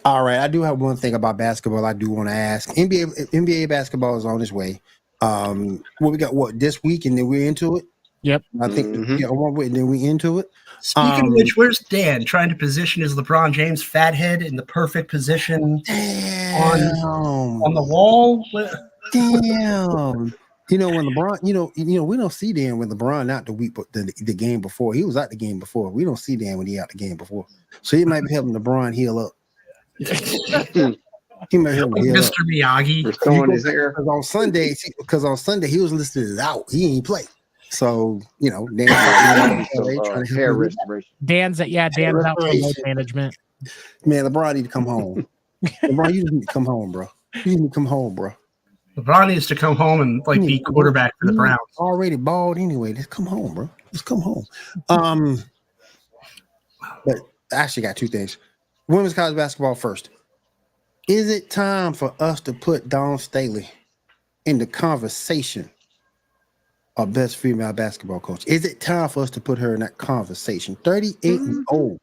All right, I do have one thing about basketball I do want to ask. NBA basketball is on its way. What we got? What this week, and then we're into it. Yep. I think one week, and then we into it. Speaking of which, where's Dan trying to position his LeBron James fathead in the perfect position on the wall? Damn. You know when LeBron, you know we don't see Dan when LeBron out the week, but the game before he was out the game before. We don't see Dan when he out the game before, so he might be helping LeBron heal up. He might help him heal Mr. up. Miyagi restoring his hair. Because on Sunday he was listed as out. He ain't play. So Dan trying to Hair restoration. Dan's out for load management. Man, LeBron need to come home. LeBron, you just need to come home, bro. You need to come home, bro. LeBron needs to come home and be quarterback for the Browns. Already bald anyway. Just come home, bro. Just come home. But I actually got two things. Women's college basketball first. Is it time for us to put Dawn Staley in the conversation of best female basketball coach? Is it time for us to put her in that conversation? 38 and old,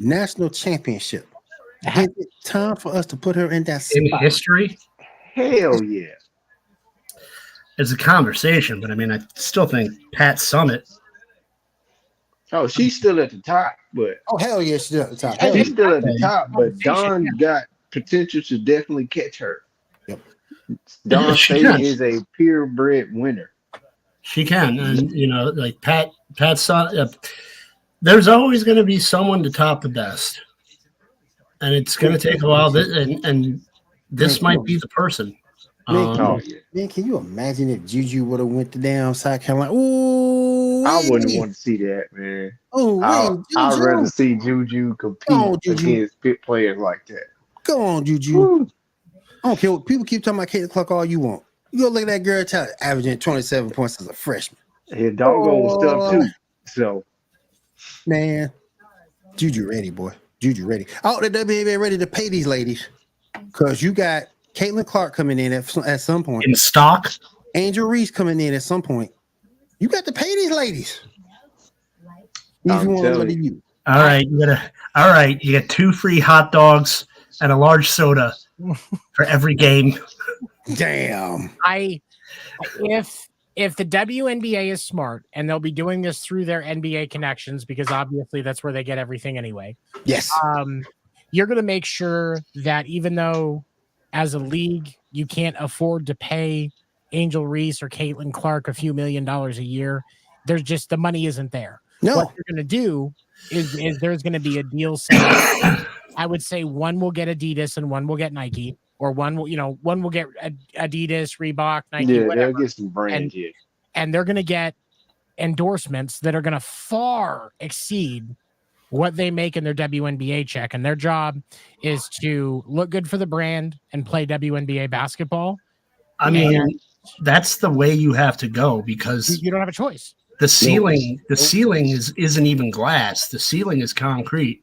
national championship. Is it time for us to put her in that spot? In history? Hell yeah. It's a conversation, but I mean, I still think Pat Summitt. Oh, she's still at the top, but Oh, hell yeah, she's still at the top. she's still at the top, but Dawn got potential to definitely catch her. Yep. Dawn She Staley can. is a purebred winner. She can, and like Pat Summitt. There's always going to be someone to top the best, and it's going to take a while. And this might be the person. Oh yeah. Man, can you imagine if Juju would have went to down South Carolina? Ooh, I wouldn't want to see that, man. Oh, I'd rather see Juju compete Juju. against big players like that. Go on, Juju. Woo. I don't care what people keep talking about Caitlin Clark all you want. You go look at that girl averaging 27 points as a freshman. His doggone stuff too. So Man, Juju ready, boy. Juju ready. Oh, the WNBA ready to pay these ladies. Because you got Caitlin Clark coming in at some point. In stock? Angel Reese coming in at some point. You got to pay these ladies. If you want to go to you. All right, you get 2 free hot dogs and a large soda for every game. Damn. If the WNBA is smart, and they'll be doing this through their NBA connections, because obviously that's where they get everything anyway. Yes. You're going to make sure that even though as a league you can't afford to pay Angel Reese or Caitlin Clark a few $1 million a year, there's just the money isn't there. No. What you're going to do is there's going to be a deal set up. I would say one will get Adidas and one will get Nike, or one will get Adidas, Reebok, Nike, yeah, whatever. they'll get some brands here. And they're going to get endorsements that are going to far exceed what they make in their WNBA check. And their job is to look good for the brand and play WNBA basketball. I mean, that's the way you have to go, because You don't have a choice. the ceiling isn't even glass. The ceiling is concrete.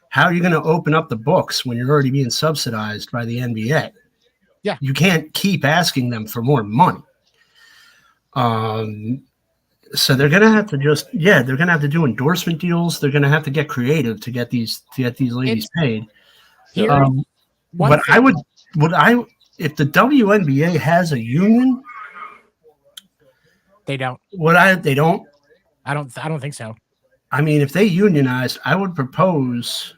How are you going to open up the books when you're already being subsidized by the NBA? Yeah. You can't keep asking them for more money. So they're gonna have to they're gonna have to do endorsement deals. They're gonna have to get creative to get these ladies paid. If the WNBA has a union, they don't. They don't. I don't think so. I mean, if they unionize, I would propose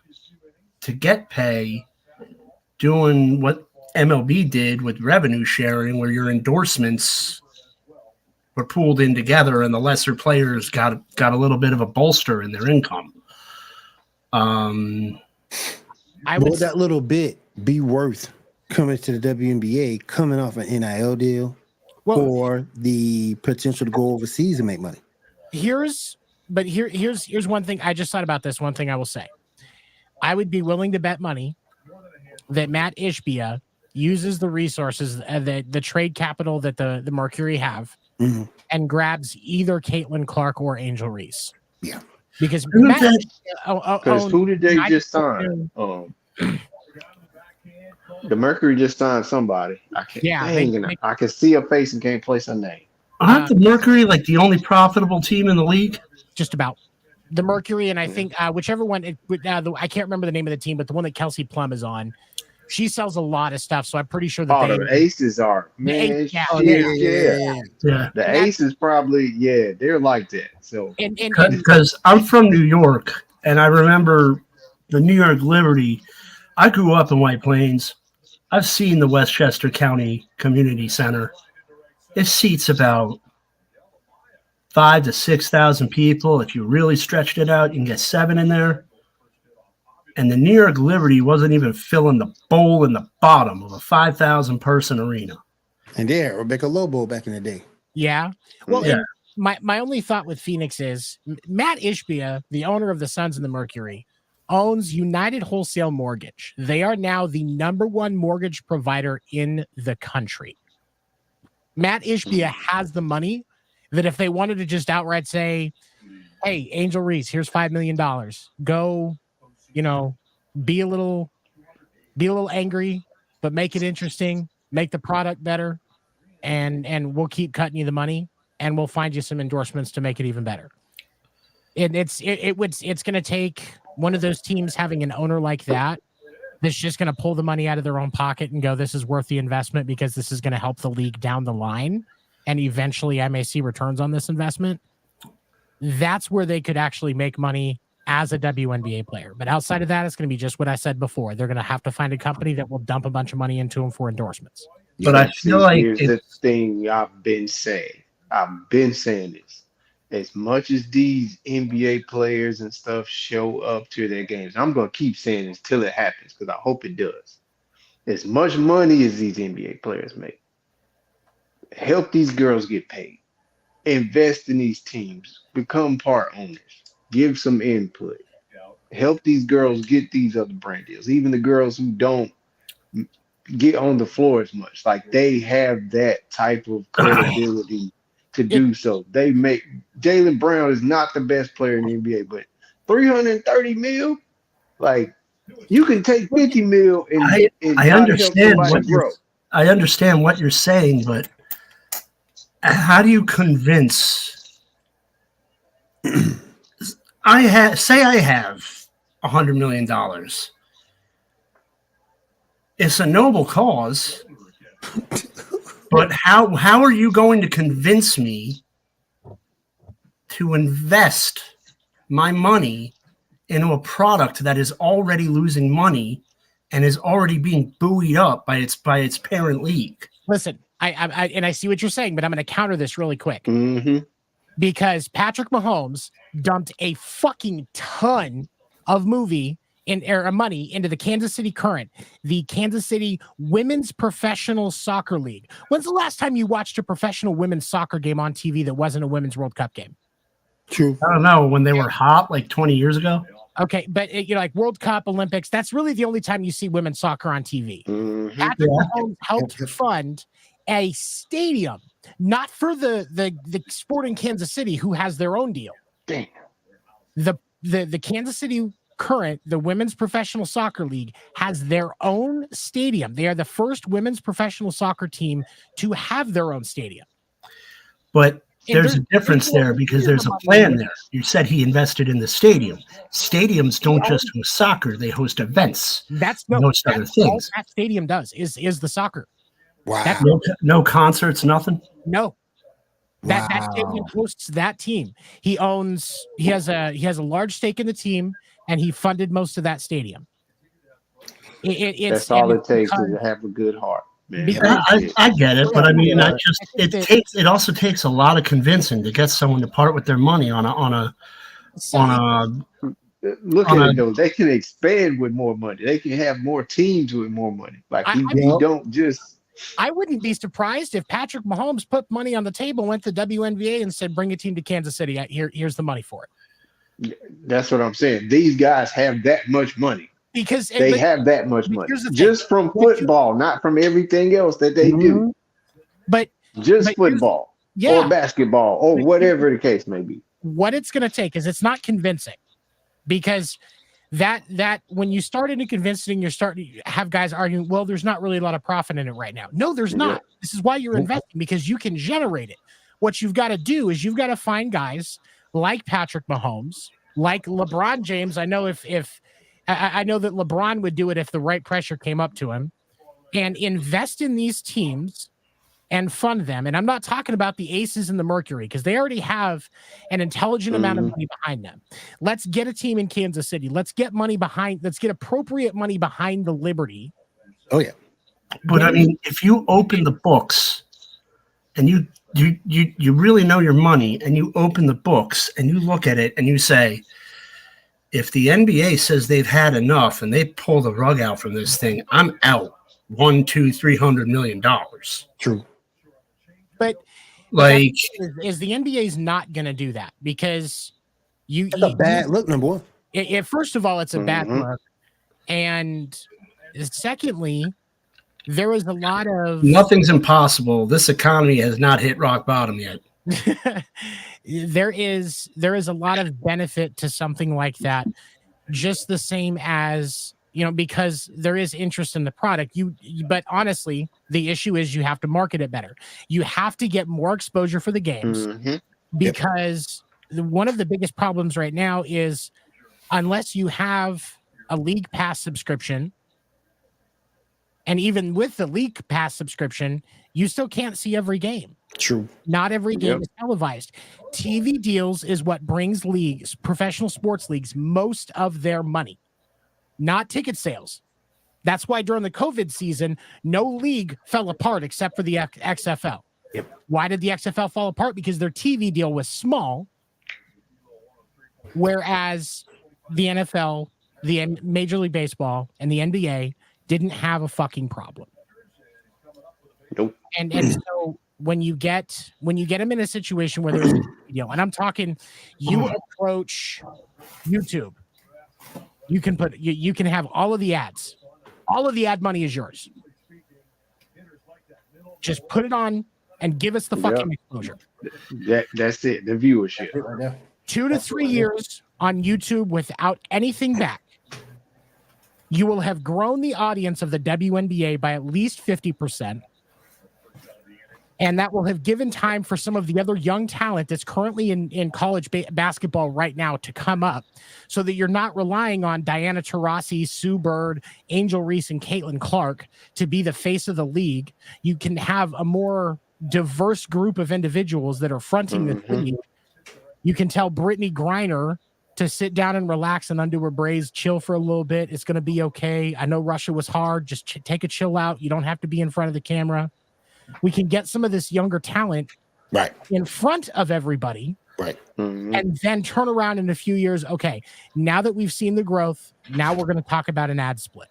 to get pay doing what MLB did with revenue sharing, where your endorsements were pooled in together and the lesser players got a little bit of a bolster in their income. Would that little bit be worth coming to the WNBA, coming off an NIL deal, or the potential to go overseas and make money? Here's one thing. I just thought about this. One thing I will say. I would be willing to bet money that Matt Ishbia uses the resources, the trade capital that the Mercury have, and grabs either Caitlin Clark or Angel Reese. Yeah. Because who did they just sign? The Mercury just signed somebody. I can't. Yeah, I can see her face and can't place her name. Aren't the Mercury like the only profitable team in the league? Just about. The Mercury, and I think whichever one, I can't remember the name of the team, but the one that Kelsey Plum is on, she sells a lot of stuff. So I'm pretty sure that the Aces are, man. The Aces probably, they're like that. So because I'm from New York, and I remember the New York Liberty. I grew up in White Plains. I've seen the Westchester County Community Center. It seats about 5,000 to 6,000 people. If you really stretched it out, you can get 7 in there. And the New York Liberty wasn't even filling the bowl in the bottom of a 5,000 person arena. And there, Rebecca Lobo back in the day. Yeah. Well, my only thought with Phoenix is Matt Ishbia, the owner of the Suns and the Mercury, owns United Wholesale Mortgage. They are now the #1 mortgage provider in the country. Matt Ishbia has the money that if they wanted to just outright say, hey, Angel Reese, here's $5 million. Go, be a little angry, but make it interesting, make the product better, and we'll keep cutting you the money, and we'll find you some endorsements to make it even better. It's going to take one of those teams having an owner like that that's just going to pull the money out of their own pocket and go, this is worth the investment because this is going to help the league down the line. And eventually I may see returns on this investment. That's where they could actually make money as a WNBA player. But outside of that, it's going to be just what I said before. They're going to have to find a company that will dump a bunch of money into them for endorsements. But I feel like here's the thing I've been saying. I've been saying this. As much as these NBA players and stuff show up to their games, I'm going to keep saying this till it happens because I hope it does. As much money as these NBA players make, help these girls get paid. Invest in these teams. Become part owners. Give some input. Help these girls get these other brand deals. Even the girls who don't get on the floor as much. Like they have that type of credibility to do so. They make Jaylen Brown is not the best player in the NBA, but $330 million, like you can take $50 million and I understand I understand what you're saying, but how do you convince? I have $100 million. It's a noble cause, but how are you going to convince me to invest my money into a product that is already losing money and is already being buoyed up by its parent league? Listen, I see what you're saying, but I'm going to counter this really quick. Mm-hmm. Because Patrick Mahomes dumped a fucking ton of money into the Kansas City Current, the Kansas City Women's Professional Soccer League. When's the last time you watched a professional women's soccer game on TV that wasn't a Women's World Cup game? True. I don't know, when they were hot like 20 years ago. Okay, but like World Cup, Olympics, that's really the only time you see women's soccer on TV. Mm-hmm. Patrick Mahomes helped fund a stadium, not for the Sporting Kansas City, who has their own deal. Damn. The Kansas City Current, the Women's Professional Soccer League, has their own stadium. They are the first women's professional soccer team to have their own stadium. But there's a difference there because there's a plan there. You said he invested in the stadium. Stadiums don't just host soccer; they host events. That's other things. All that stadium does is the soccer. Wow. No concerts, nothing. No. That stadium hosts that team. He has a large stake in the team, and he funded most of that stadium. That's all it takes is to have a good heart. Man. I get it, but I mean, it also takes a lot of convincing to get someone to part with their money on a. Look at it though; they can expand with more money. They can have more teams with more money. Like you don't just. I wouldn't be surprised if Patrick Mahomes put money on the table, went to WNBA, and said, "Bring a team to Kansas City. Here's the money for it." That's what I'm saying. These guys have that much money. Because they have that much money just from football, not from everything else that they do. But football. Yeah. or basketball or whatever the case may be. What it's going to take is it's not convincing, because that when you start into convincing, you're starting to have guys arguing, well, there's not really a lot of profit in it right now. No, there's not. This is why you're investing, because you can generate it. What you've got to do is you've got to find guys like Patrick Mahomes, like LeBron James. I know I know that LeBron would do it if the right pressure came up to him, and invest in these teams and fund them. And I'm not talking about the Aces and the Mercury, because they already have an intelligent amount of money behind them. Let's get a team in Kansas City. Let's get appropriate money behind the Liberty. Oh yeah. But I mean, if you open the books and you really know your money, and you open the books and you look at it and you say, if the NBA says they've had enough and they pull the rug out from this thing, I'm out $100-300 million. True. But like, is the NBA is not going to do that, because That's a bad look, number one. First of all, it's a bad look, and secondly, there is a lot of nothing's impossible. This economy has not hit rock bottom yet. there is a lot of benefit to something like that, just the same as, because there is interest in the product. But honestly, the issue is you have to market it better. You have to get more exposure for the games, because one of the biggest problems right now is, unless you have a League Pass subscription, and even with the League Pass subscription, you still can't see every game. True. Not every game is televised. TV deals is what brings professional sports leagues, most of their money, not ticket sales. That's why during the COVID season, no league fell apart except for the XFL. Yep. Why did the XFL fall apart? Because their TV deal was small, whereas the NFL, the Major League Baseball, and the NBA didn't have a fucking problem. Nope. And so when you get them in a situation where there's and I'm talking, you approach YouTube, you can have all of the ads. All of the ad money is yours. Just put it on and give us the fucking exposure. That's it. The viewership. 2 to 3 years on YouTube without anything back, you will have grown the audience of the WNBA by at least 50%. And that will have given time for some of the other young talent that's currently in college basketball right now to come up, so that you're not relying on Diana Taurasi, Sue Bird, Angel Reese, and Caitlin Clark to be the face of the league. You can have a more diverse group of individuals that are fronting the league. You can tell Brittany Griner to sit down and relax and undo her braids, chill for a little bit. It's going to be okay. I know Russia was hard. Just take a chill out. You don't have to be in front of the camera. We can get some of this younger talent in front of everybody, and then turn around in a few years. Okay, now that we've seen the growth, now we're going to talk about an ad split.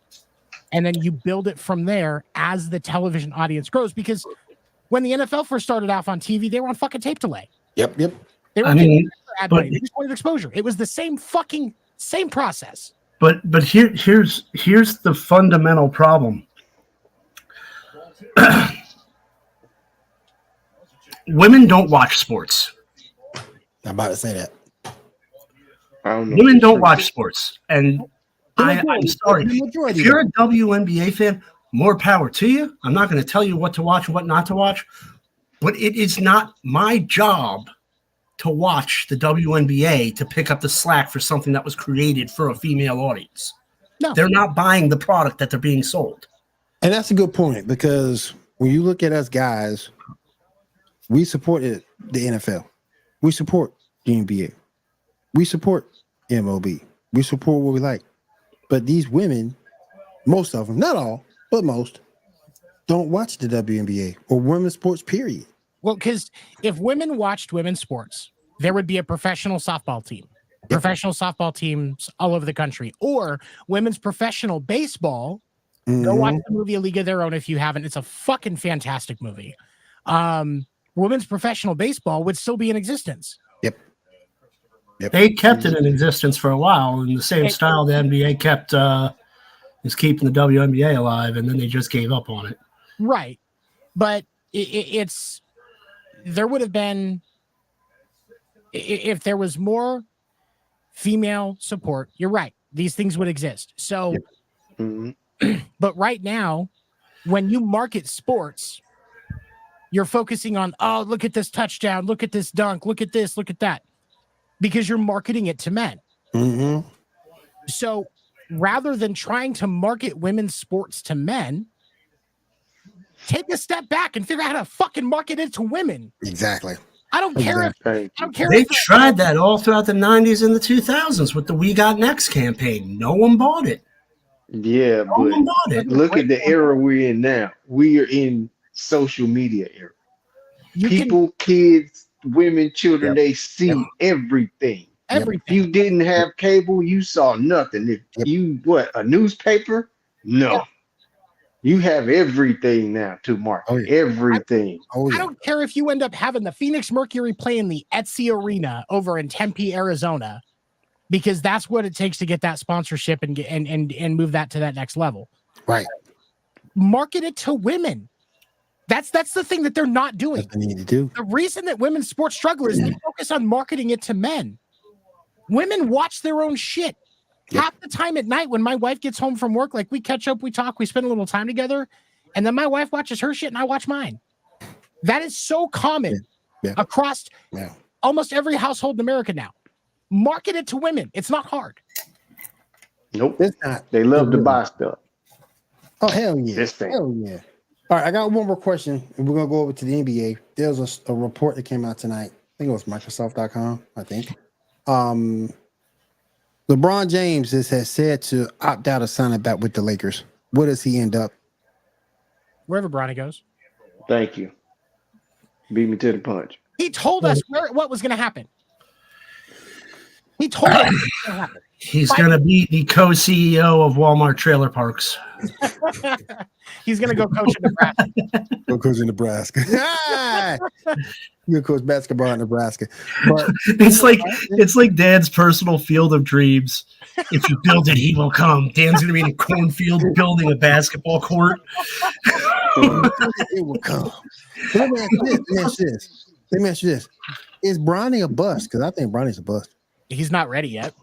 And then you build it from there as the television audience grows. Because when the NFL first started off on TV, they were on fucking tape delay. They were ad money. They just wanted exposure. It was the same process. But here's the fundamental problem. Women don't watch sports. I'm about to say that. Women don't watch sports. And I'm sorry. If you're a WNBA fan, more power to you. I'm not going to tell you what to watch and what not to watch. But it is not my job to watch the WNBA to pick up the slack for something that was created for a female audience. No. They're not buying the product that they're being sold. And that's a good point, because when you look at us guys, we supported the NFL. We support the NBA. We support MLB. We support what we like. But these women, most of them, not all, but most, don't watch the WNBA or women's sports, period. Well, because if women watched women's sports, there would be a professional softball team, professional softball teams all over the country, or women's professional baseball. Go watch the movie A League of Their Own if you haven't. It's a fucking fantastic movie. Women's professional baseball would still be in existence. Yep. They kept it in existence for a while in the same style the NBA is keeping the WNBA alive, and then they just gave up on it. Right. But it's there would have been, if there was more female support, you're right, these things would exist. So, but right now, when you market sports, you're focusing on, oh, look at this touchdown, look at this dunk, look at this, look at that, because you're marketing it to men. Mm-hmm. So rather than trying to market women's sports to men, take a step back and figure out how to fucking market it to women. Exactly. I don't care They tried that all throughout the 90s and the 2000s with the We Got Next campaign. No one bought it. Yeah, No one bought it. look at the era we're in now. We are in social media era. Kids, women, children, they see everything. Everything. If you didn't have cable, you saw nothing. If you a newspaper? No. You have everything now to market. Everything. I don't care if you end up having the Phoenix Mercury play in the Etsy Arena over in Tempe, Arizona, because that's what it takes to get that sponsorship and move that to that next level. Right. Market it to women. That's the thing that they're not doing. That's what they need to do. The reason that women's sports struggle is they focus on marketing it to men. Women watch their own shit. Half the time at night when my wife gets home from work, like we catch up, we talk, we spend a little time together, and then my wife watches her shit and I watch mine. That is so common across almost every household in America now. Market it to women. It's not hard. Nope. It's not. They love to buy stuff. Oh, hell yeah. This thing. Hell yeah. All right, I got one more question, and we're going to go over to the NBA. There was a report that came out tonight. I think it was Microsoft.com, I think. LeBron James has said to opt out of signing back with the Lakers. Where does he end up? Wherever Bronny goes. Thank you. Beat me to the punch. He told us what was going to happen. He told us what was going to happen. He's going to be the co-CEO of Walmart Trailer Parks. He's going to go coach in Nebraska. Go coach in Nebraska. You coach basketball in Nebraska. But it's like Dan's personal field of dreams. If you build it, he will come. Dan's going to be in a cornfield building a basketball court. It will come. Let me ask you this. Is Bronny a bust? Because I think Bronny's a bust. He's not ready yet.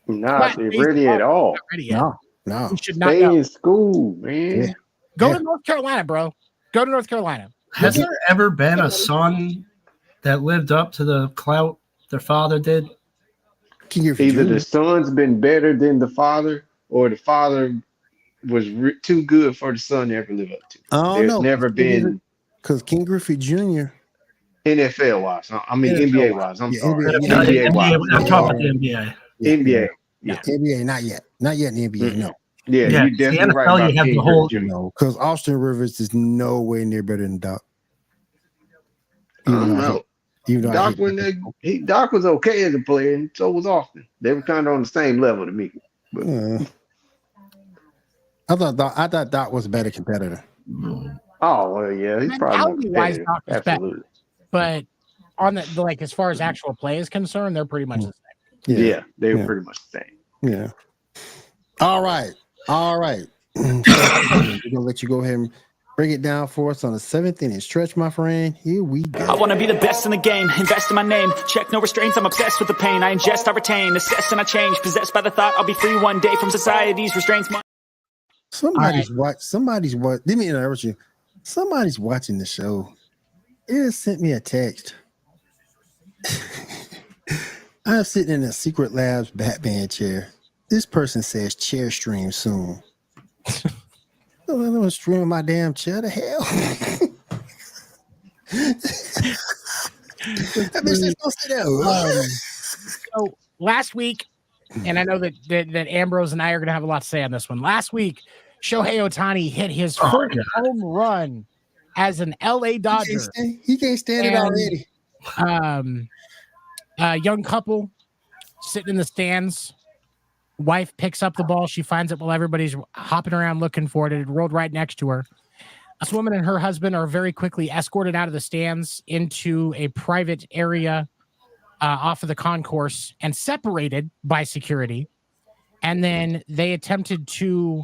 Not ready at all. Not ready yet. No. He should not Stay go. in school, man. Yeah. Go to North Carolina, bro. Go to North Carolina. Has there ever been a son that lived up to the clout their father did? Either the son's been better than the father, or the father was too good for the son to ever live up to. There's never been, because King Griffey Jr. NFL wise. I mean NBA wise. I'm sorry. NBA wise. I'm talking about the NBA. NBA. Yeah. NBA, not yet. Not yet in the NBA, no. Yeah, you definitely the right NFL, about you have King the whole, Griffey Jr. Because Austin Rivers is no way near better than Doc. I don't know. Doc was okay as a player, and so was Austin. They were kind of on the same level to me. But. I thought Doc was a better competitor. Oh well, yeah, he's probably more competitive. Absolutely. But on the like, as far as actual play is concerned, they're pretty much the same. Yeah, they were pretty much the same. Yeah. All right. We're gonna let you go ahead and break it down for us on the 7th inning stretch, my friend. Here we go. I want to be the best in the game. Invest in my name. Check no restraints. I'm obsessed with the pain. I ingest, I retain. Assess and I change. Possessed by the thought I'll be free one day from society's restraints. Somebody's what? Let me interrupt you. Somebody's watching the show. It sent me a text. I'm sitting in a Secret Labs Batman chair. This person says chair stream soon. I'm gonna stream my damn chair to hell. That bitch is supposed to know. So last week, and I know that Ambrose and I are gonna have a lot to say on this one. Last week, Shohei Ohtani hit his first home run as an LA Dodger. He can't stand it already. A young couple sitting in the stands. Wife picks up the ball. She finds it while everybody's hopping around looking for it. It rolled right next to her. This woman and her husband are very quickly escorted out of the stands into a private area off of the concourse and separated by security. And then they attempted to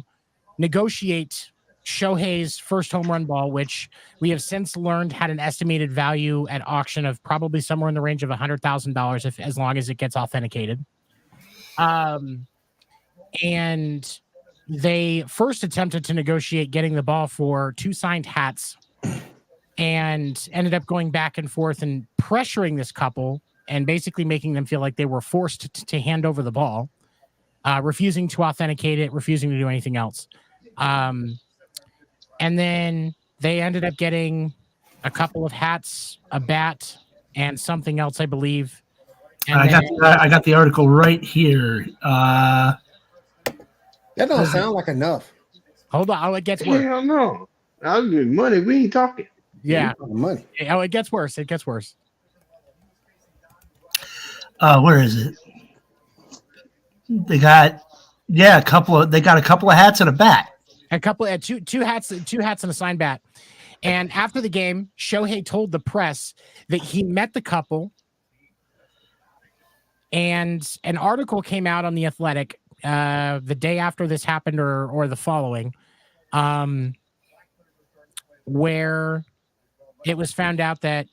negotiate Shohei's first home run ball, which we have since learned had an estimated value at auction of probably somewhere in the range of $100,000 as long as it gets authenticated. And they first attempted to negotiate getting the ball for 2 signed hats and ended up going back and forth and pressuring this couple and basically making them feel like they were forced to hand over the ball, refusing to authenticate it, refusing to do anything else. And then they ended up getting a couple of hats, a bat, and something else, I believe. And I got the article right here. That don't sound like enough. Hold on. Oh, it gets worse. Hell no. I'll give money. We ain't talking. Yeah. Money. Oh, it gets worse. It gets worse. Where is it? They got a couple of hats and a bat. A couple of two hats and a signed bat. And after the game, Shohei told the press that he met the couple, and an article came out on The Athletic the day after this happened or the following, where it was found out that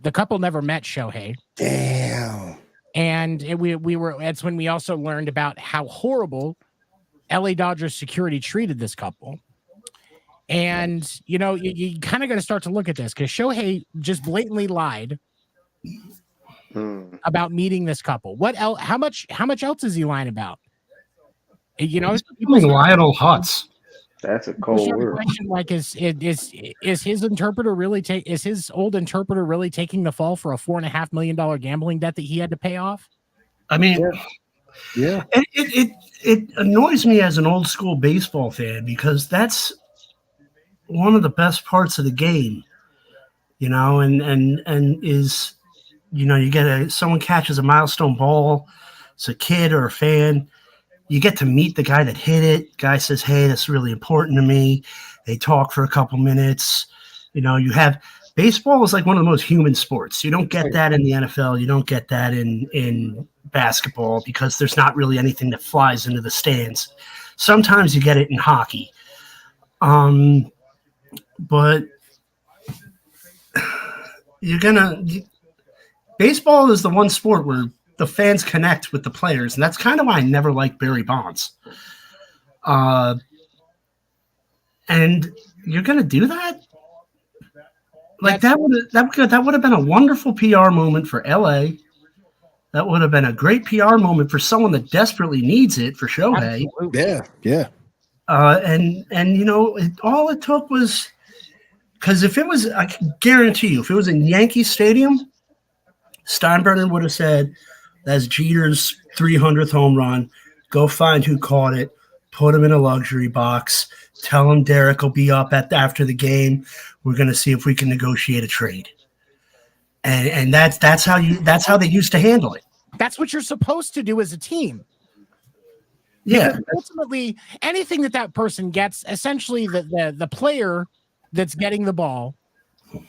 the couple never met Shohei. Damn. And it's when we also learned about how horrible LA Dodgers security treated this couple. And, you kind of got to start to look at this because Shohei just blatantly lied about meeting this couple. What else? How much else is he lying about? Lionel Hutz. That's a cold word. Question, like, is his interpreter really is his old interpreter really taking the fall for a $4.5 million gambling debt that he had to pay off? I mean, yeah. It annoys me as an old school baseball fan because that's one of the best parts of the game, and is, you get someone catches a milestone ball, it's a kid or a fan, you get to meet the guy that hit it. Guy says, hey, that's really important to me. They talk for a couple minutes. You have baseball is like one of the most human sports. You don't get that in the NFL. You don't get that in basketball because there's not really anything that flies into the stands. Sometimes you get it in hockey. But baseball is the one sport where the fans connect with the players, and that's kind of why I never liked Barry Bonds. And you're gonna do that? Like that would have been a wonderful PR moment for LA. That would have been a great PR moment for someone that desperately needs it for Shohei. Yeah. All it took was because if it was, I can guarantee you, if it was in Yankee Stadium, Steinbrenner would have said, that's Jeter's 300th home run. Go find who caught it. Put him in a luxury box. Tell him Derek will be up after the game. We're going to see if we can negotiate a trade. And that's how they used to handle it. That's what you're supposed to do as a team. Yeah. Because ultimately, anything that person gets, essentially the player that's getting the ball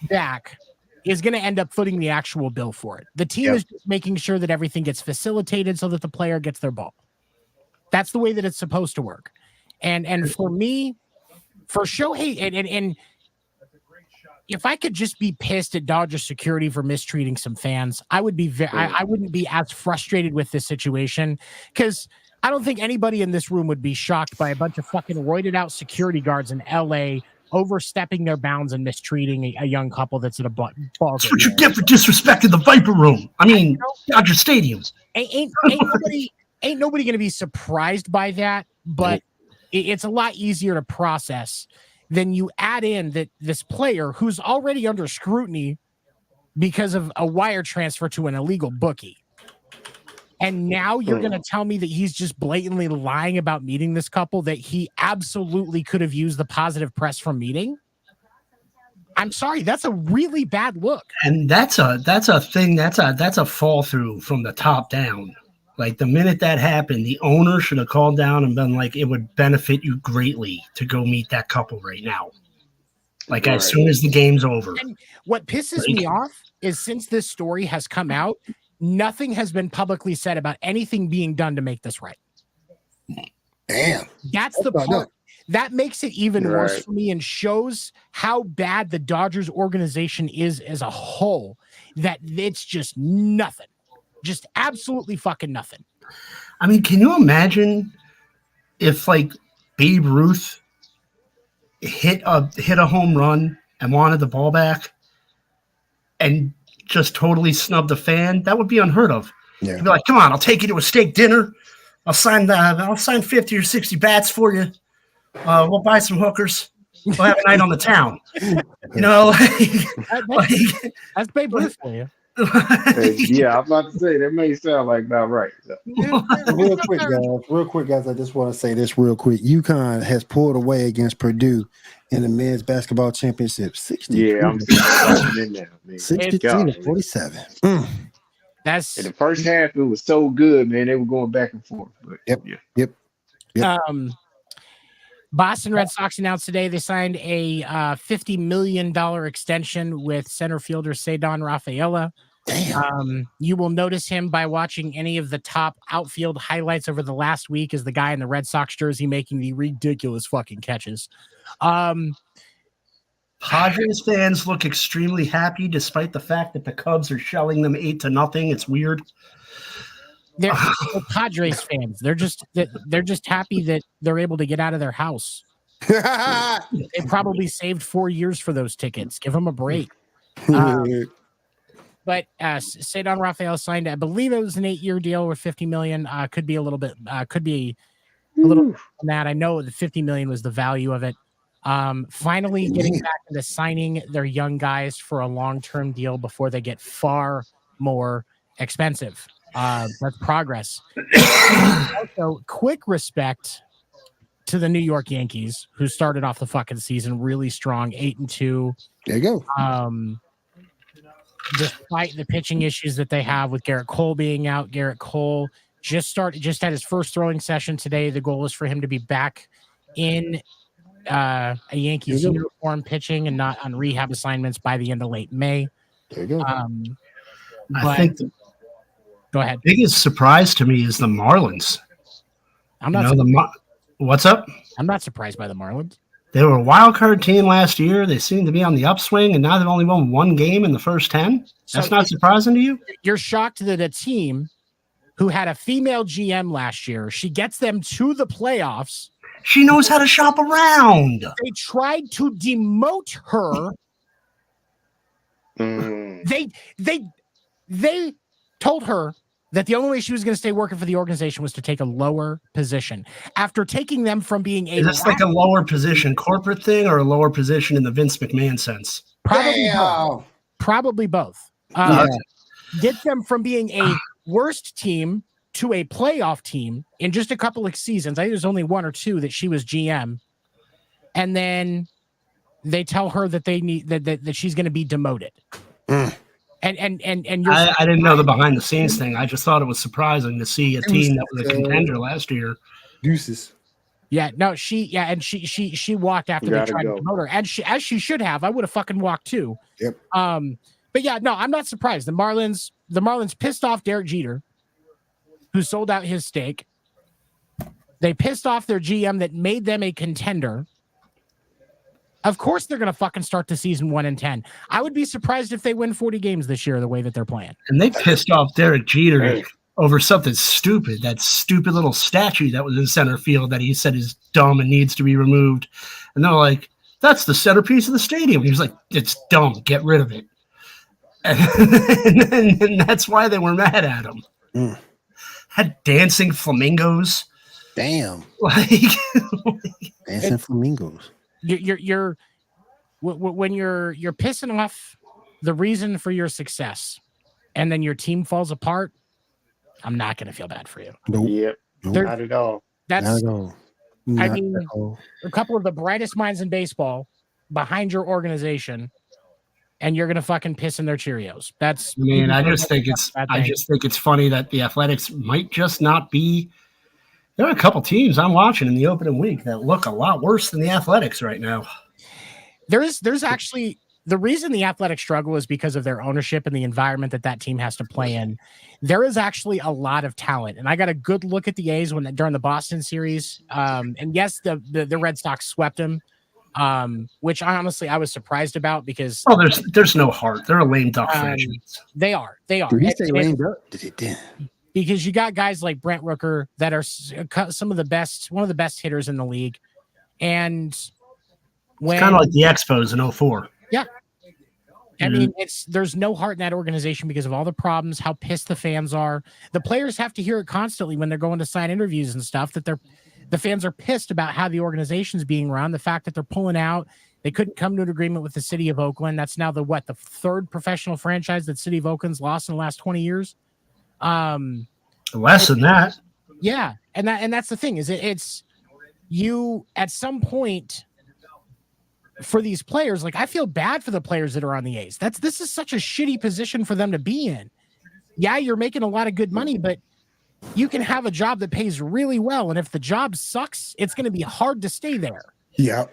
back is going to end up footing the actual bill for it. The team is just making sure that everything gets facilitated so that the player gets their ball. That's the way that it's supposed to work. And for me, for Shohei, and if I could just be pissed at Dodger security for mistreating some fans, I would be I wouldn't be as frustrated with this situation because I don't think anybody in this room would be shocked by a bunch of fucking roided out security guards in LA overstepping their bounds and mistreating a young couple that's at a ball game. That's what you get for disrespecting the Viper Room. I mean, Dodger Stadium. Ain't nobody going to be surprised by that, but it's a lot easier to process than you add in that this player who's already under scrutiny because of a wire transfer to an illegal bookie. And now you're going to tell me that he's just blatantly lying about meeting this couple that he absolutely could have used the positive press from meeting? I'm sorry, that's a really bad look. And that's a thing. That's a fall through from the top down. Like the minute that happened, the owner should have called down and been like, it would benefit you greatly to go meet that couple right now. Like as soon as the game's over. And what pisses me off is since this story has come out, nothing has been publicly said about anything being done to make this right. Damn. That's the part that makes it even worse Right. for me and shows how bad the Dodgers organization is as a whole, that it's just nothing. Just absolutely fucking nothing. I mean, can you imagine if like Babe Ruth hit a home run and wanted the ball back and just totally snubbed the fan? That would be unheard of. Yeah. He'd be like, "Come on, I'll take you to a steak dinner. I'll sign 50 or 60 bats for you. We'll buy some hookers. We'll have a night on the town." You know, That's Babe Ruth for you. Yeah, I'm about to say that may sound like about right. So. Real quick, guys. I just want to say this real quick. UConn has pulled away against Purdue in the men's basketball championship. 63. Yeah, I'm in there, man. 63 to 47. That's in the first half. It was so good, man. They were going back and forth. But Yep. Boston Red Sox announced today they signed a $50 million extension with center fielder Cedon Rafaela. Damn. You will notice him by watching any of the top outfield highlights over the last week as the guy in the Red Sox jersey making the ridiculous fucking catches. Padres fans look extremely happy despite the fact that the Cubs are shelling them 8-0. It's weird. They're Padres fans. They're just happy that they're able to get out of their house. They probably saved 4 years for those tickets. Give them a break. But Cedon Rafael signed, I believe it was an 8-year deal with $50 million. Could be a little bit on that. I know the $50 million was the value of it. Finally getting back into signing their young guys for a long-term deal before they get far more expensive. That's progress. Also, quick respect to the New York Yankees, who started off the fucking season really strong, 8-2. There you go. Despite the pitching issues that they have with Garrett Cole being out, Garrett Cole just had his first throwing session today. The goal is for him to be back in a Yankees uniform pitching and not on rehab assignments by the end of late May. There you go. I think go ahead. The biggest surprise to me is the Marlins. What's up? I'm not surprised by the Marlins. They were a wild card team last year. They seem to be on the upswing, and now they've only won one game in the first 10. That's not surprising to you? You're shocked that a team who had a female GM last year, she gets them to the playoffs. She knows how to shop around. They tried to demote her. They told her that the only way she was going to stay working for the organization was to take a lower position. After taking them from being Is this like a lower position corporate thing or a lower position in the Vince McMahon sense? Probably both. Get them from being a worst team to a playoff team in just a couple of seasons. I think there's only one or two that she was GM. And then they tell her that they need that she's going to be demoted. And I didn't know the behind the scenes thing. I just thought it was surprising to see a team that was a contender last year. Deuces. Yeah, no, she walked after they tried to demote her, and as she should have. I would have fucking walked too. Yep. But yeah, no, I'm not surprised. The Marlins pissed off Derek Jeter, who sold out his stake. They pissed off their GM that made them a contender. Of course, they're going to fucking start the season 1-10. I would be surprised if they win 40 games this year the way that they're playing. And they pissed off Derek Jeter over something stupid. That stupid little statue that was in center field that he said is dumb and needs to be removed. And they're like, "That's the centerpiece of the stadium." He was like, "It's dumb. Get rid of it." And that's why they were mad at him. Had dancing flamingos. Damn. Dancing flamingos. You're when you're pissing off the reason for your success, and then your team falls apart. I'm not going to feel bad for you. Nope. Yep. Not at all. That's. Not at all. I mean, a couple of the brightest minds in baseball behind your organization, and you're going to fucking piss in their Cheerios. That's. I mean, I just think it's funny that the Athletics might just not be. There are a couple teams I'm watching in the opening week that look a lot worse than the Athletics right now. There's actually the reason the Athletics struggle is because of their ownership and the environment that team has to play in. There is actually a lot of talent, and I got a good look at the A's during the Boston series. And yes, the Red Sox swept them, which I was surprised about because there's no heart. They're a lame duck franchise. They are. Did he say lame duck? Did it? Because you got guys like Brent Rooker that are one of the best hitters in the league, and it's kind of like the Expos in 04. Yeah. I mean, there's no heart in that organization because of all the problems, how pissed the fans are. The players have to hear it constantly when they're going to sign interviews and stuff, that the fans are pissed about how the organization's being run, the fact that they're pulling out. They couldn't come to an agreement with the city of Oakland. That's now the third professional franchise that city of Oakland's lost in the last 20 years. Less than that. Yeah. And that's the thing is it's you at some point for these players, like I feel bad for the players that are on the A's. This is such a shitty position for them to be in. Yeah, you're making a lot of good money, but you can have a job that pays really well. And if the job sucks, it's going to be hard to stay there. Yep.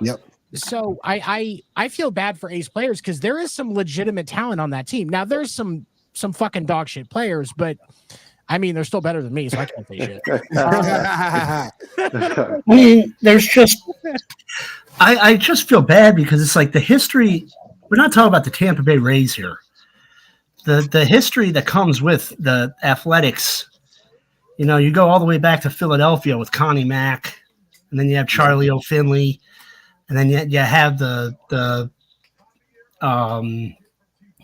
Yep. So I feel bad for A's players because there is some legitimate talent on that team. Now there's some fucking dog shit players, but I mean, they're still better than me, so I can't say shit. I mean, there's just I just feel bad because it's like the history. We're not talking about the Tampa Bay Rays here. The history that comes with the Athletics, you go all the way back to Philadelphia with Connie Mack, and then you have Charlie O'Finley, and then you have the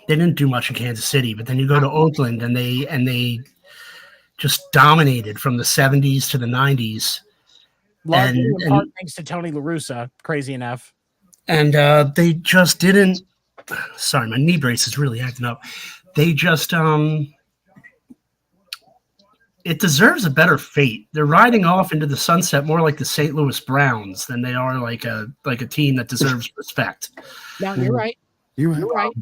they didn't do much in Kansas City, but then you go to Oakland and they just dominated from the 70s to the 90s. And thanks to Tony La Russa, crazy enough. And they just didn't. Sorry, my knee brace is really acting up. They just it deserves a better fate. They're riding off into the sunset more like the St. Louis Browns than they are like a team that deserves respect. No, you're right. You're right.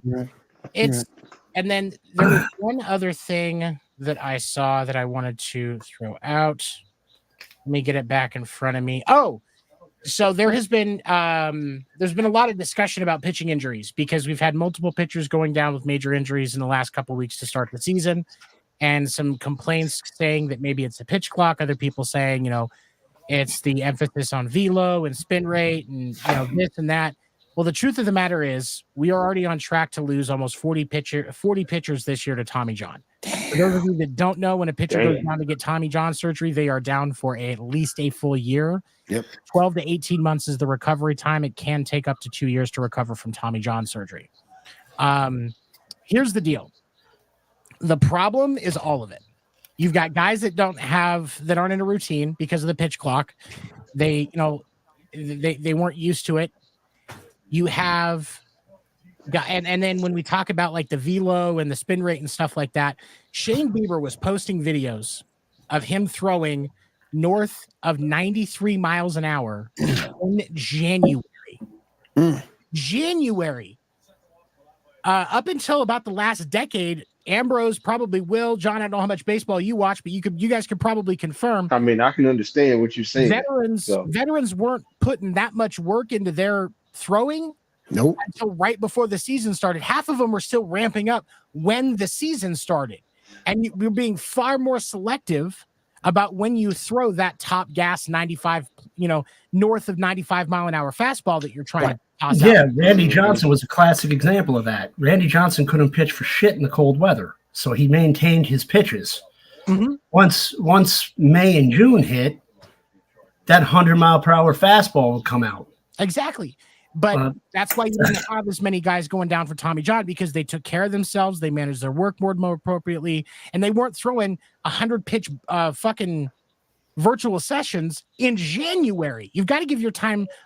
And then there was one other thing that I saw that I wanted to throw out. Let me get it back in front of me. Oh, so there's been a lot of discussion about pitching injuries because we've had multiple pitchers going down with major injuries in the last couple of weeks to start the season, and some complaints saying that maybe it's the pitch clock. Other people saying, it's the emphasis on velo and spin rate and this and that. Well, the truth of the matter is we are already on track to lose almost 40 pitchers this year to Tommy John. For those of you that don't know, when a pitcher goes down to get Tommy John surgery, they are down for at least a full year. Yep. 12 to 18 months is the recovery time. It can take up to 2 years to recover from Tommy John surgery. Here's the deal. The problem is all of it. You've got guys that aren't in a routine because of the pitch clock. They weren't used to it. You have and then when we talk about like the velo and the spin rate and stuff like that, Shane Bieber was posting videos of him throwing north of 93 miles an hour in January. January. Up until about the last decade, Ambrose probably will. John, I don't know how much baseball you watch, but you guys could probably confirm. I mean, I can understand what you're saying. Veterans weren't putting that much work into their throwing until right before the season started. Half of them were still ramping up when the season started, and we're being far more selective about when you throw that top gas 95, north of 95 mile an hour fastball that you're trying to toss out. Randy Johnson was a classic example of that. Randy Johnson couldn't pitch for shit in the cold weather, so he maintained his pitches. Mm-hmm. Once May and June hit, that 100-mile-per-hour fastball would come out. Exactly. But that's why you didn't have as many guys going down for Tommy John, because they took care of themselves. They managed their work more appropriately, and they weren't throwing 100-pitch fucking virtual sessions in January. You've got to give your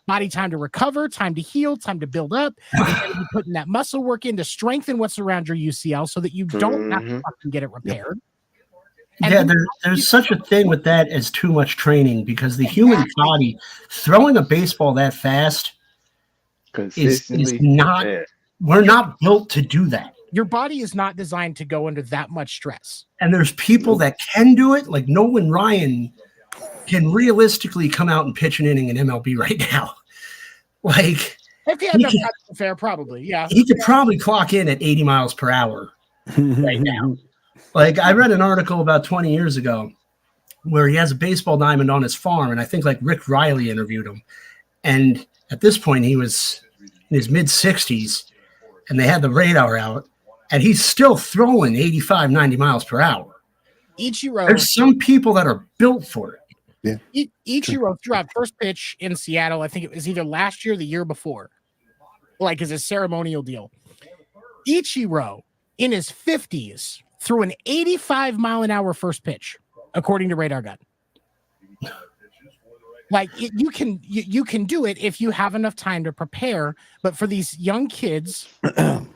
body time to recover, time to heal, time to build up. You've got to be putting that muscle work in to strengthen what's around your UCL so that you don't have to fucking get it repaired. And there's such a thing with that as too much training, because the human body, throwing a baseball that fast is not, we're not built to do that. Your body is not designed to go under that much stress. And there's people that can do it, like Nolan Ryan can realistically come out and pitch an inning in MLB right now. Like, If he had enough time to fair, probably, yeah. He could probably clock in at 80 miles per hour right now. Like, I read an article about 20 years ago where he has a baseball diamond on his farm, and I think like Rick Riley interviewed him. And at this point, he was in his mid-60s, and they had the radar out, and he's still throwing 85, 90 miles per hour. Ichiro. There's some people that are built for it. Yeah. Ichiro threw out first pitch in Seattle. I think it was either last year or the year before, like as a ceremonial deal. Ichiro, in his 50s, threw an 85-mile-an-hour first pitch, according to Radar Gun. Like you can do it if you have enough time to prepare. But for these young kids, and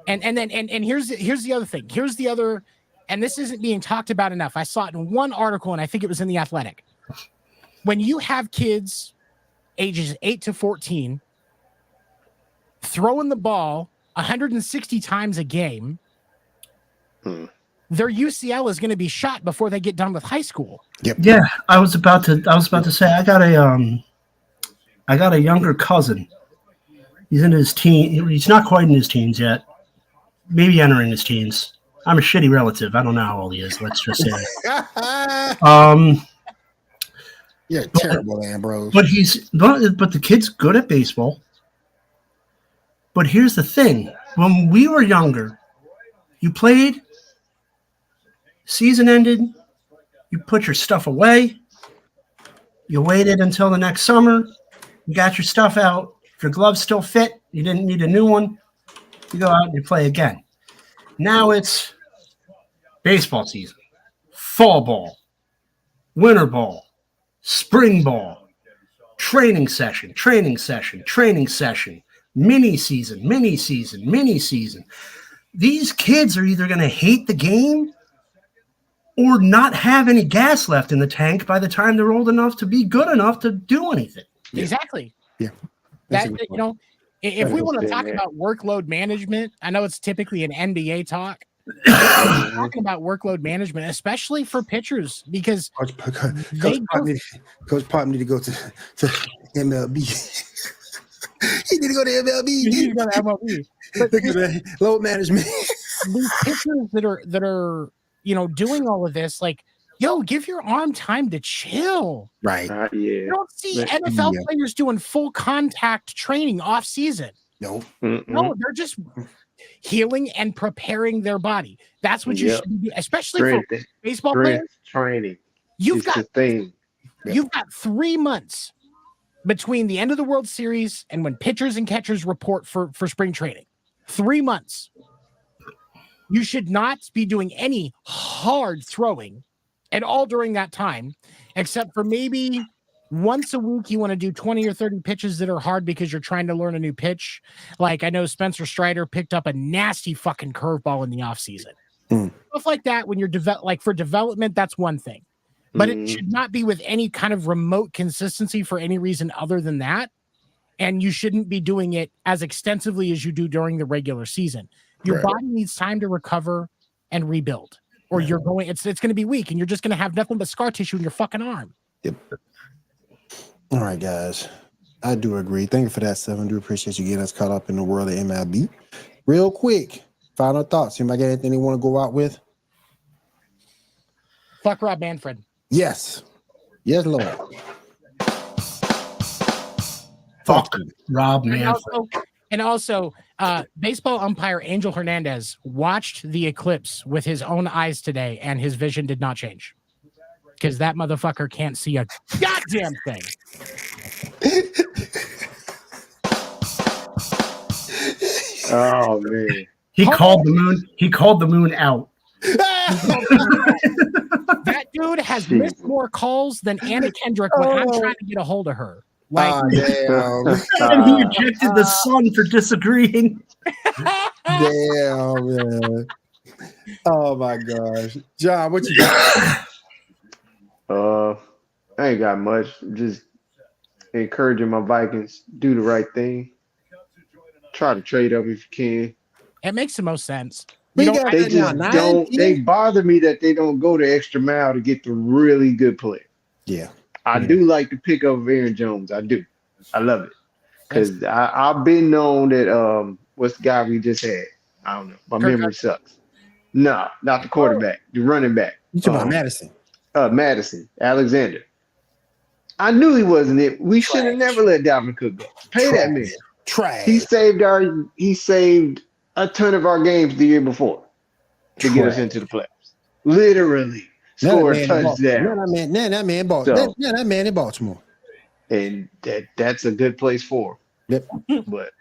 here's the other thing. Here's the other, and this isn't being talked about enough. I saw it in one article, and I think it was in The Athletic. When you have kids ages 8 to 14 throwing the ball 160 times a game, their UCL is going to be shot before they get done with high school. Yep. Yeah, I was about to say I got a younger cousin. He's in his he's not quite in his teens yet. Maybe entering his teens. I'm a shitty relative. I don't know how old he is. Let's just say. You're a terrible man, bro. But the kid's good at baseball. But here's the thing. When we were younger, you played, season ended, you put your stuff away, you waited until the next summer, you got your stuff out. If your gloves still fit, you didn't need a new one, you go out and you play again. Now it's baseball season, fall ball, winter ball, spring ball, training session, mini season. These kids are either going to hate the game or not have any gas left in the tank by the time they're old enough to be good enough to do anything. Yeah. Exactly. Yeah. That, you know, if we want to talk about workload management, I know it's typically an NBA talk. Talking about workload management, especially for pitchers, because Coach Pop need to go to MLB. He need to go to MLB. He need to go to MLB. But look at that load management. These pitchers that are doing all of this, like, yo, give your arm time to chill. Right. Yeah. You don't see NFL players doing full contact training off season. No. No, they're just healing and preparing their body. That's what you should do, especially for baseball players. Training. You've got 3 months between the end of the World Series and when pitchers and catchers report for spring training. 3 months. You should not be doing any hard throwing at all during that time, except for maybe once a week you want to do 20 or 30 pitches that are hard because you're trying to learn a new pitch. Like, I know Spencer Strider picked up a nasty fucking curveball in the offseason. Stuff like that, when you're for development, that's one thing. But it should not be with any kind of remote consistency for any reason other than that. And you shouldn't be doing it as extensively as you do during the regular season. Your body needs time to recover and rebuild, or you're going. It's going to be weak, and you're just going to have nothing but scar tissue in your fucking arm. Yep. All right, guys. I do agree. Thank you for that, Seven. Do appreciate you getting us caught up in the world of MLB. Real quick, final thoughts. Anybody got anything they want to go out with? Fuck Rob Manfred. Yes. Yes, Lord. Fuck Rob Manfred. And also, baseball umpire Angel Hernandez watched the eclipse with his own eyes today, and his vision did not change because that motherfucker can't see a goddamn thing. Oh man, he called the moon out. That dude has missed more calls than Anna Kendrick when I'm trying to get a hold of her. Like, damn. And he ejected the sun for disagreeing. Damn, man. Oh my gosh. John, what you got? I ain't got much. Just encouraging my Vikings, do the right thing. Try to trade up if you can. It makes the most sense. They bother me that they don't go the extra mile to get the really good player. Yeah. I do like the pickup of Aaron Jones. I do. I love it. Because I've been known that what's the guy we just had? I don't know. My memory sucks. No, not the quarterback, the running back. You talking about Madison? Madison, Alexander. I knew he wasn't it. We should have never let Dalvin Cook go. Pay that man. Trash. He saved a ton of our games the year before to get us into the playoffs. Literally scored a touchdown. Now that man in Baltimore. And that's a good place for him. Yep. But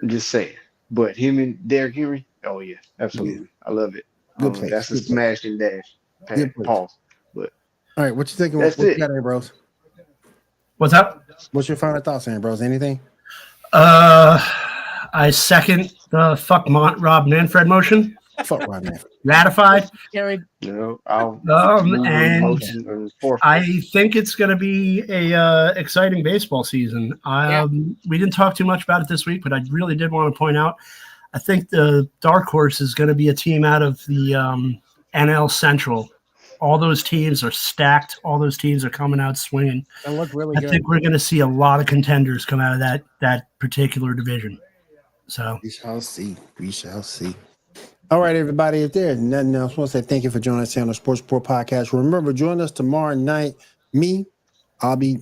I'm just saying. But him and Derrick Henry, oh yeah, absolutely. Yeah. I love it. Good place. That's a smash and dash. Pause. But all right, what you thinking? That's what it. You got, bros? What's up? What's your final thoughts, Bros? Anything? I second the fuck Rob Manfred motion. Fuck Rob Manfred. Ratified. Carried. No, I'll and I think it's going to be a exciting baseball season. We didn't talk too much about it this week, but I really did want to point out. I think the dark horse is going to be a team out of the NL Central. All those teams are stacked. All those teams are coming out swinging. They look really good. I think we're going to see a lot of contenders come out of that particular division. So we shall see. We shall see. All right, everybody. If there's nothing else, I want to say thank you for joining us here on the Sports Report Podcast. Remember, join us tomorrow night. I'll be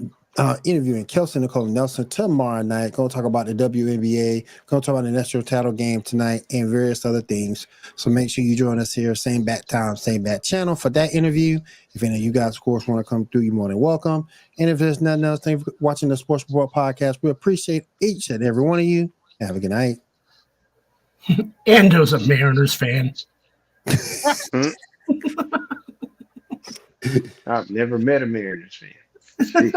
interviewing Kelsey, Nicole, and Nelson tomorrow night. Going to talk about the WNBA. Going to talk about the national title game tonight and various other things. So make sure you join us here, same bat time, same bat channel for that interview. If any of you guys, of course, want to come through, you're more than welcome. And if there's nothing else, thank you for watching the Sports Report Podcast. We appreciate each and every one of you. Have a good night. Ando's a Mariners fan. I've never met a Mariners fan.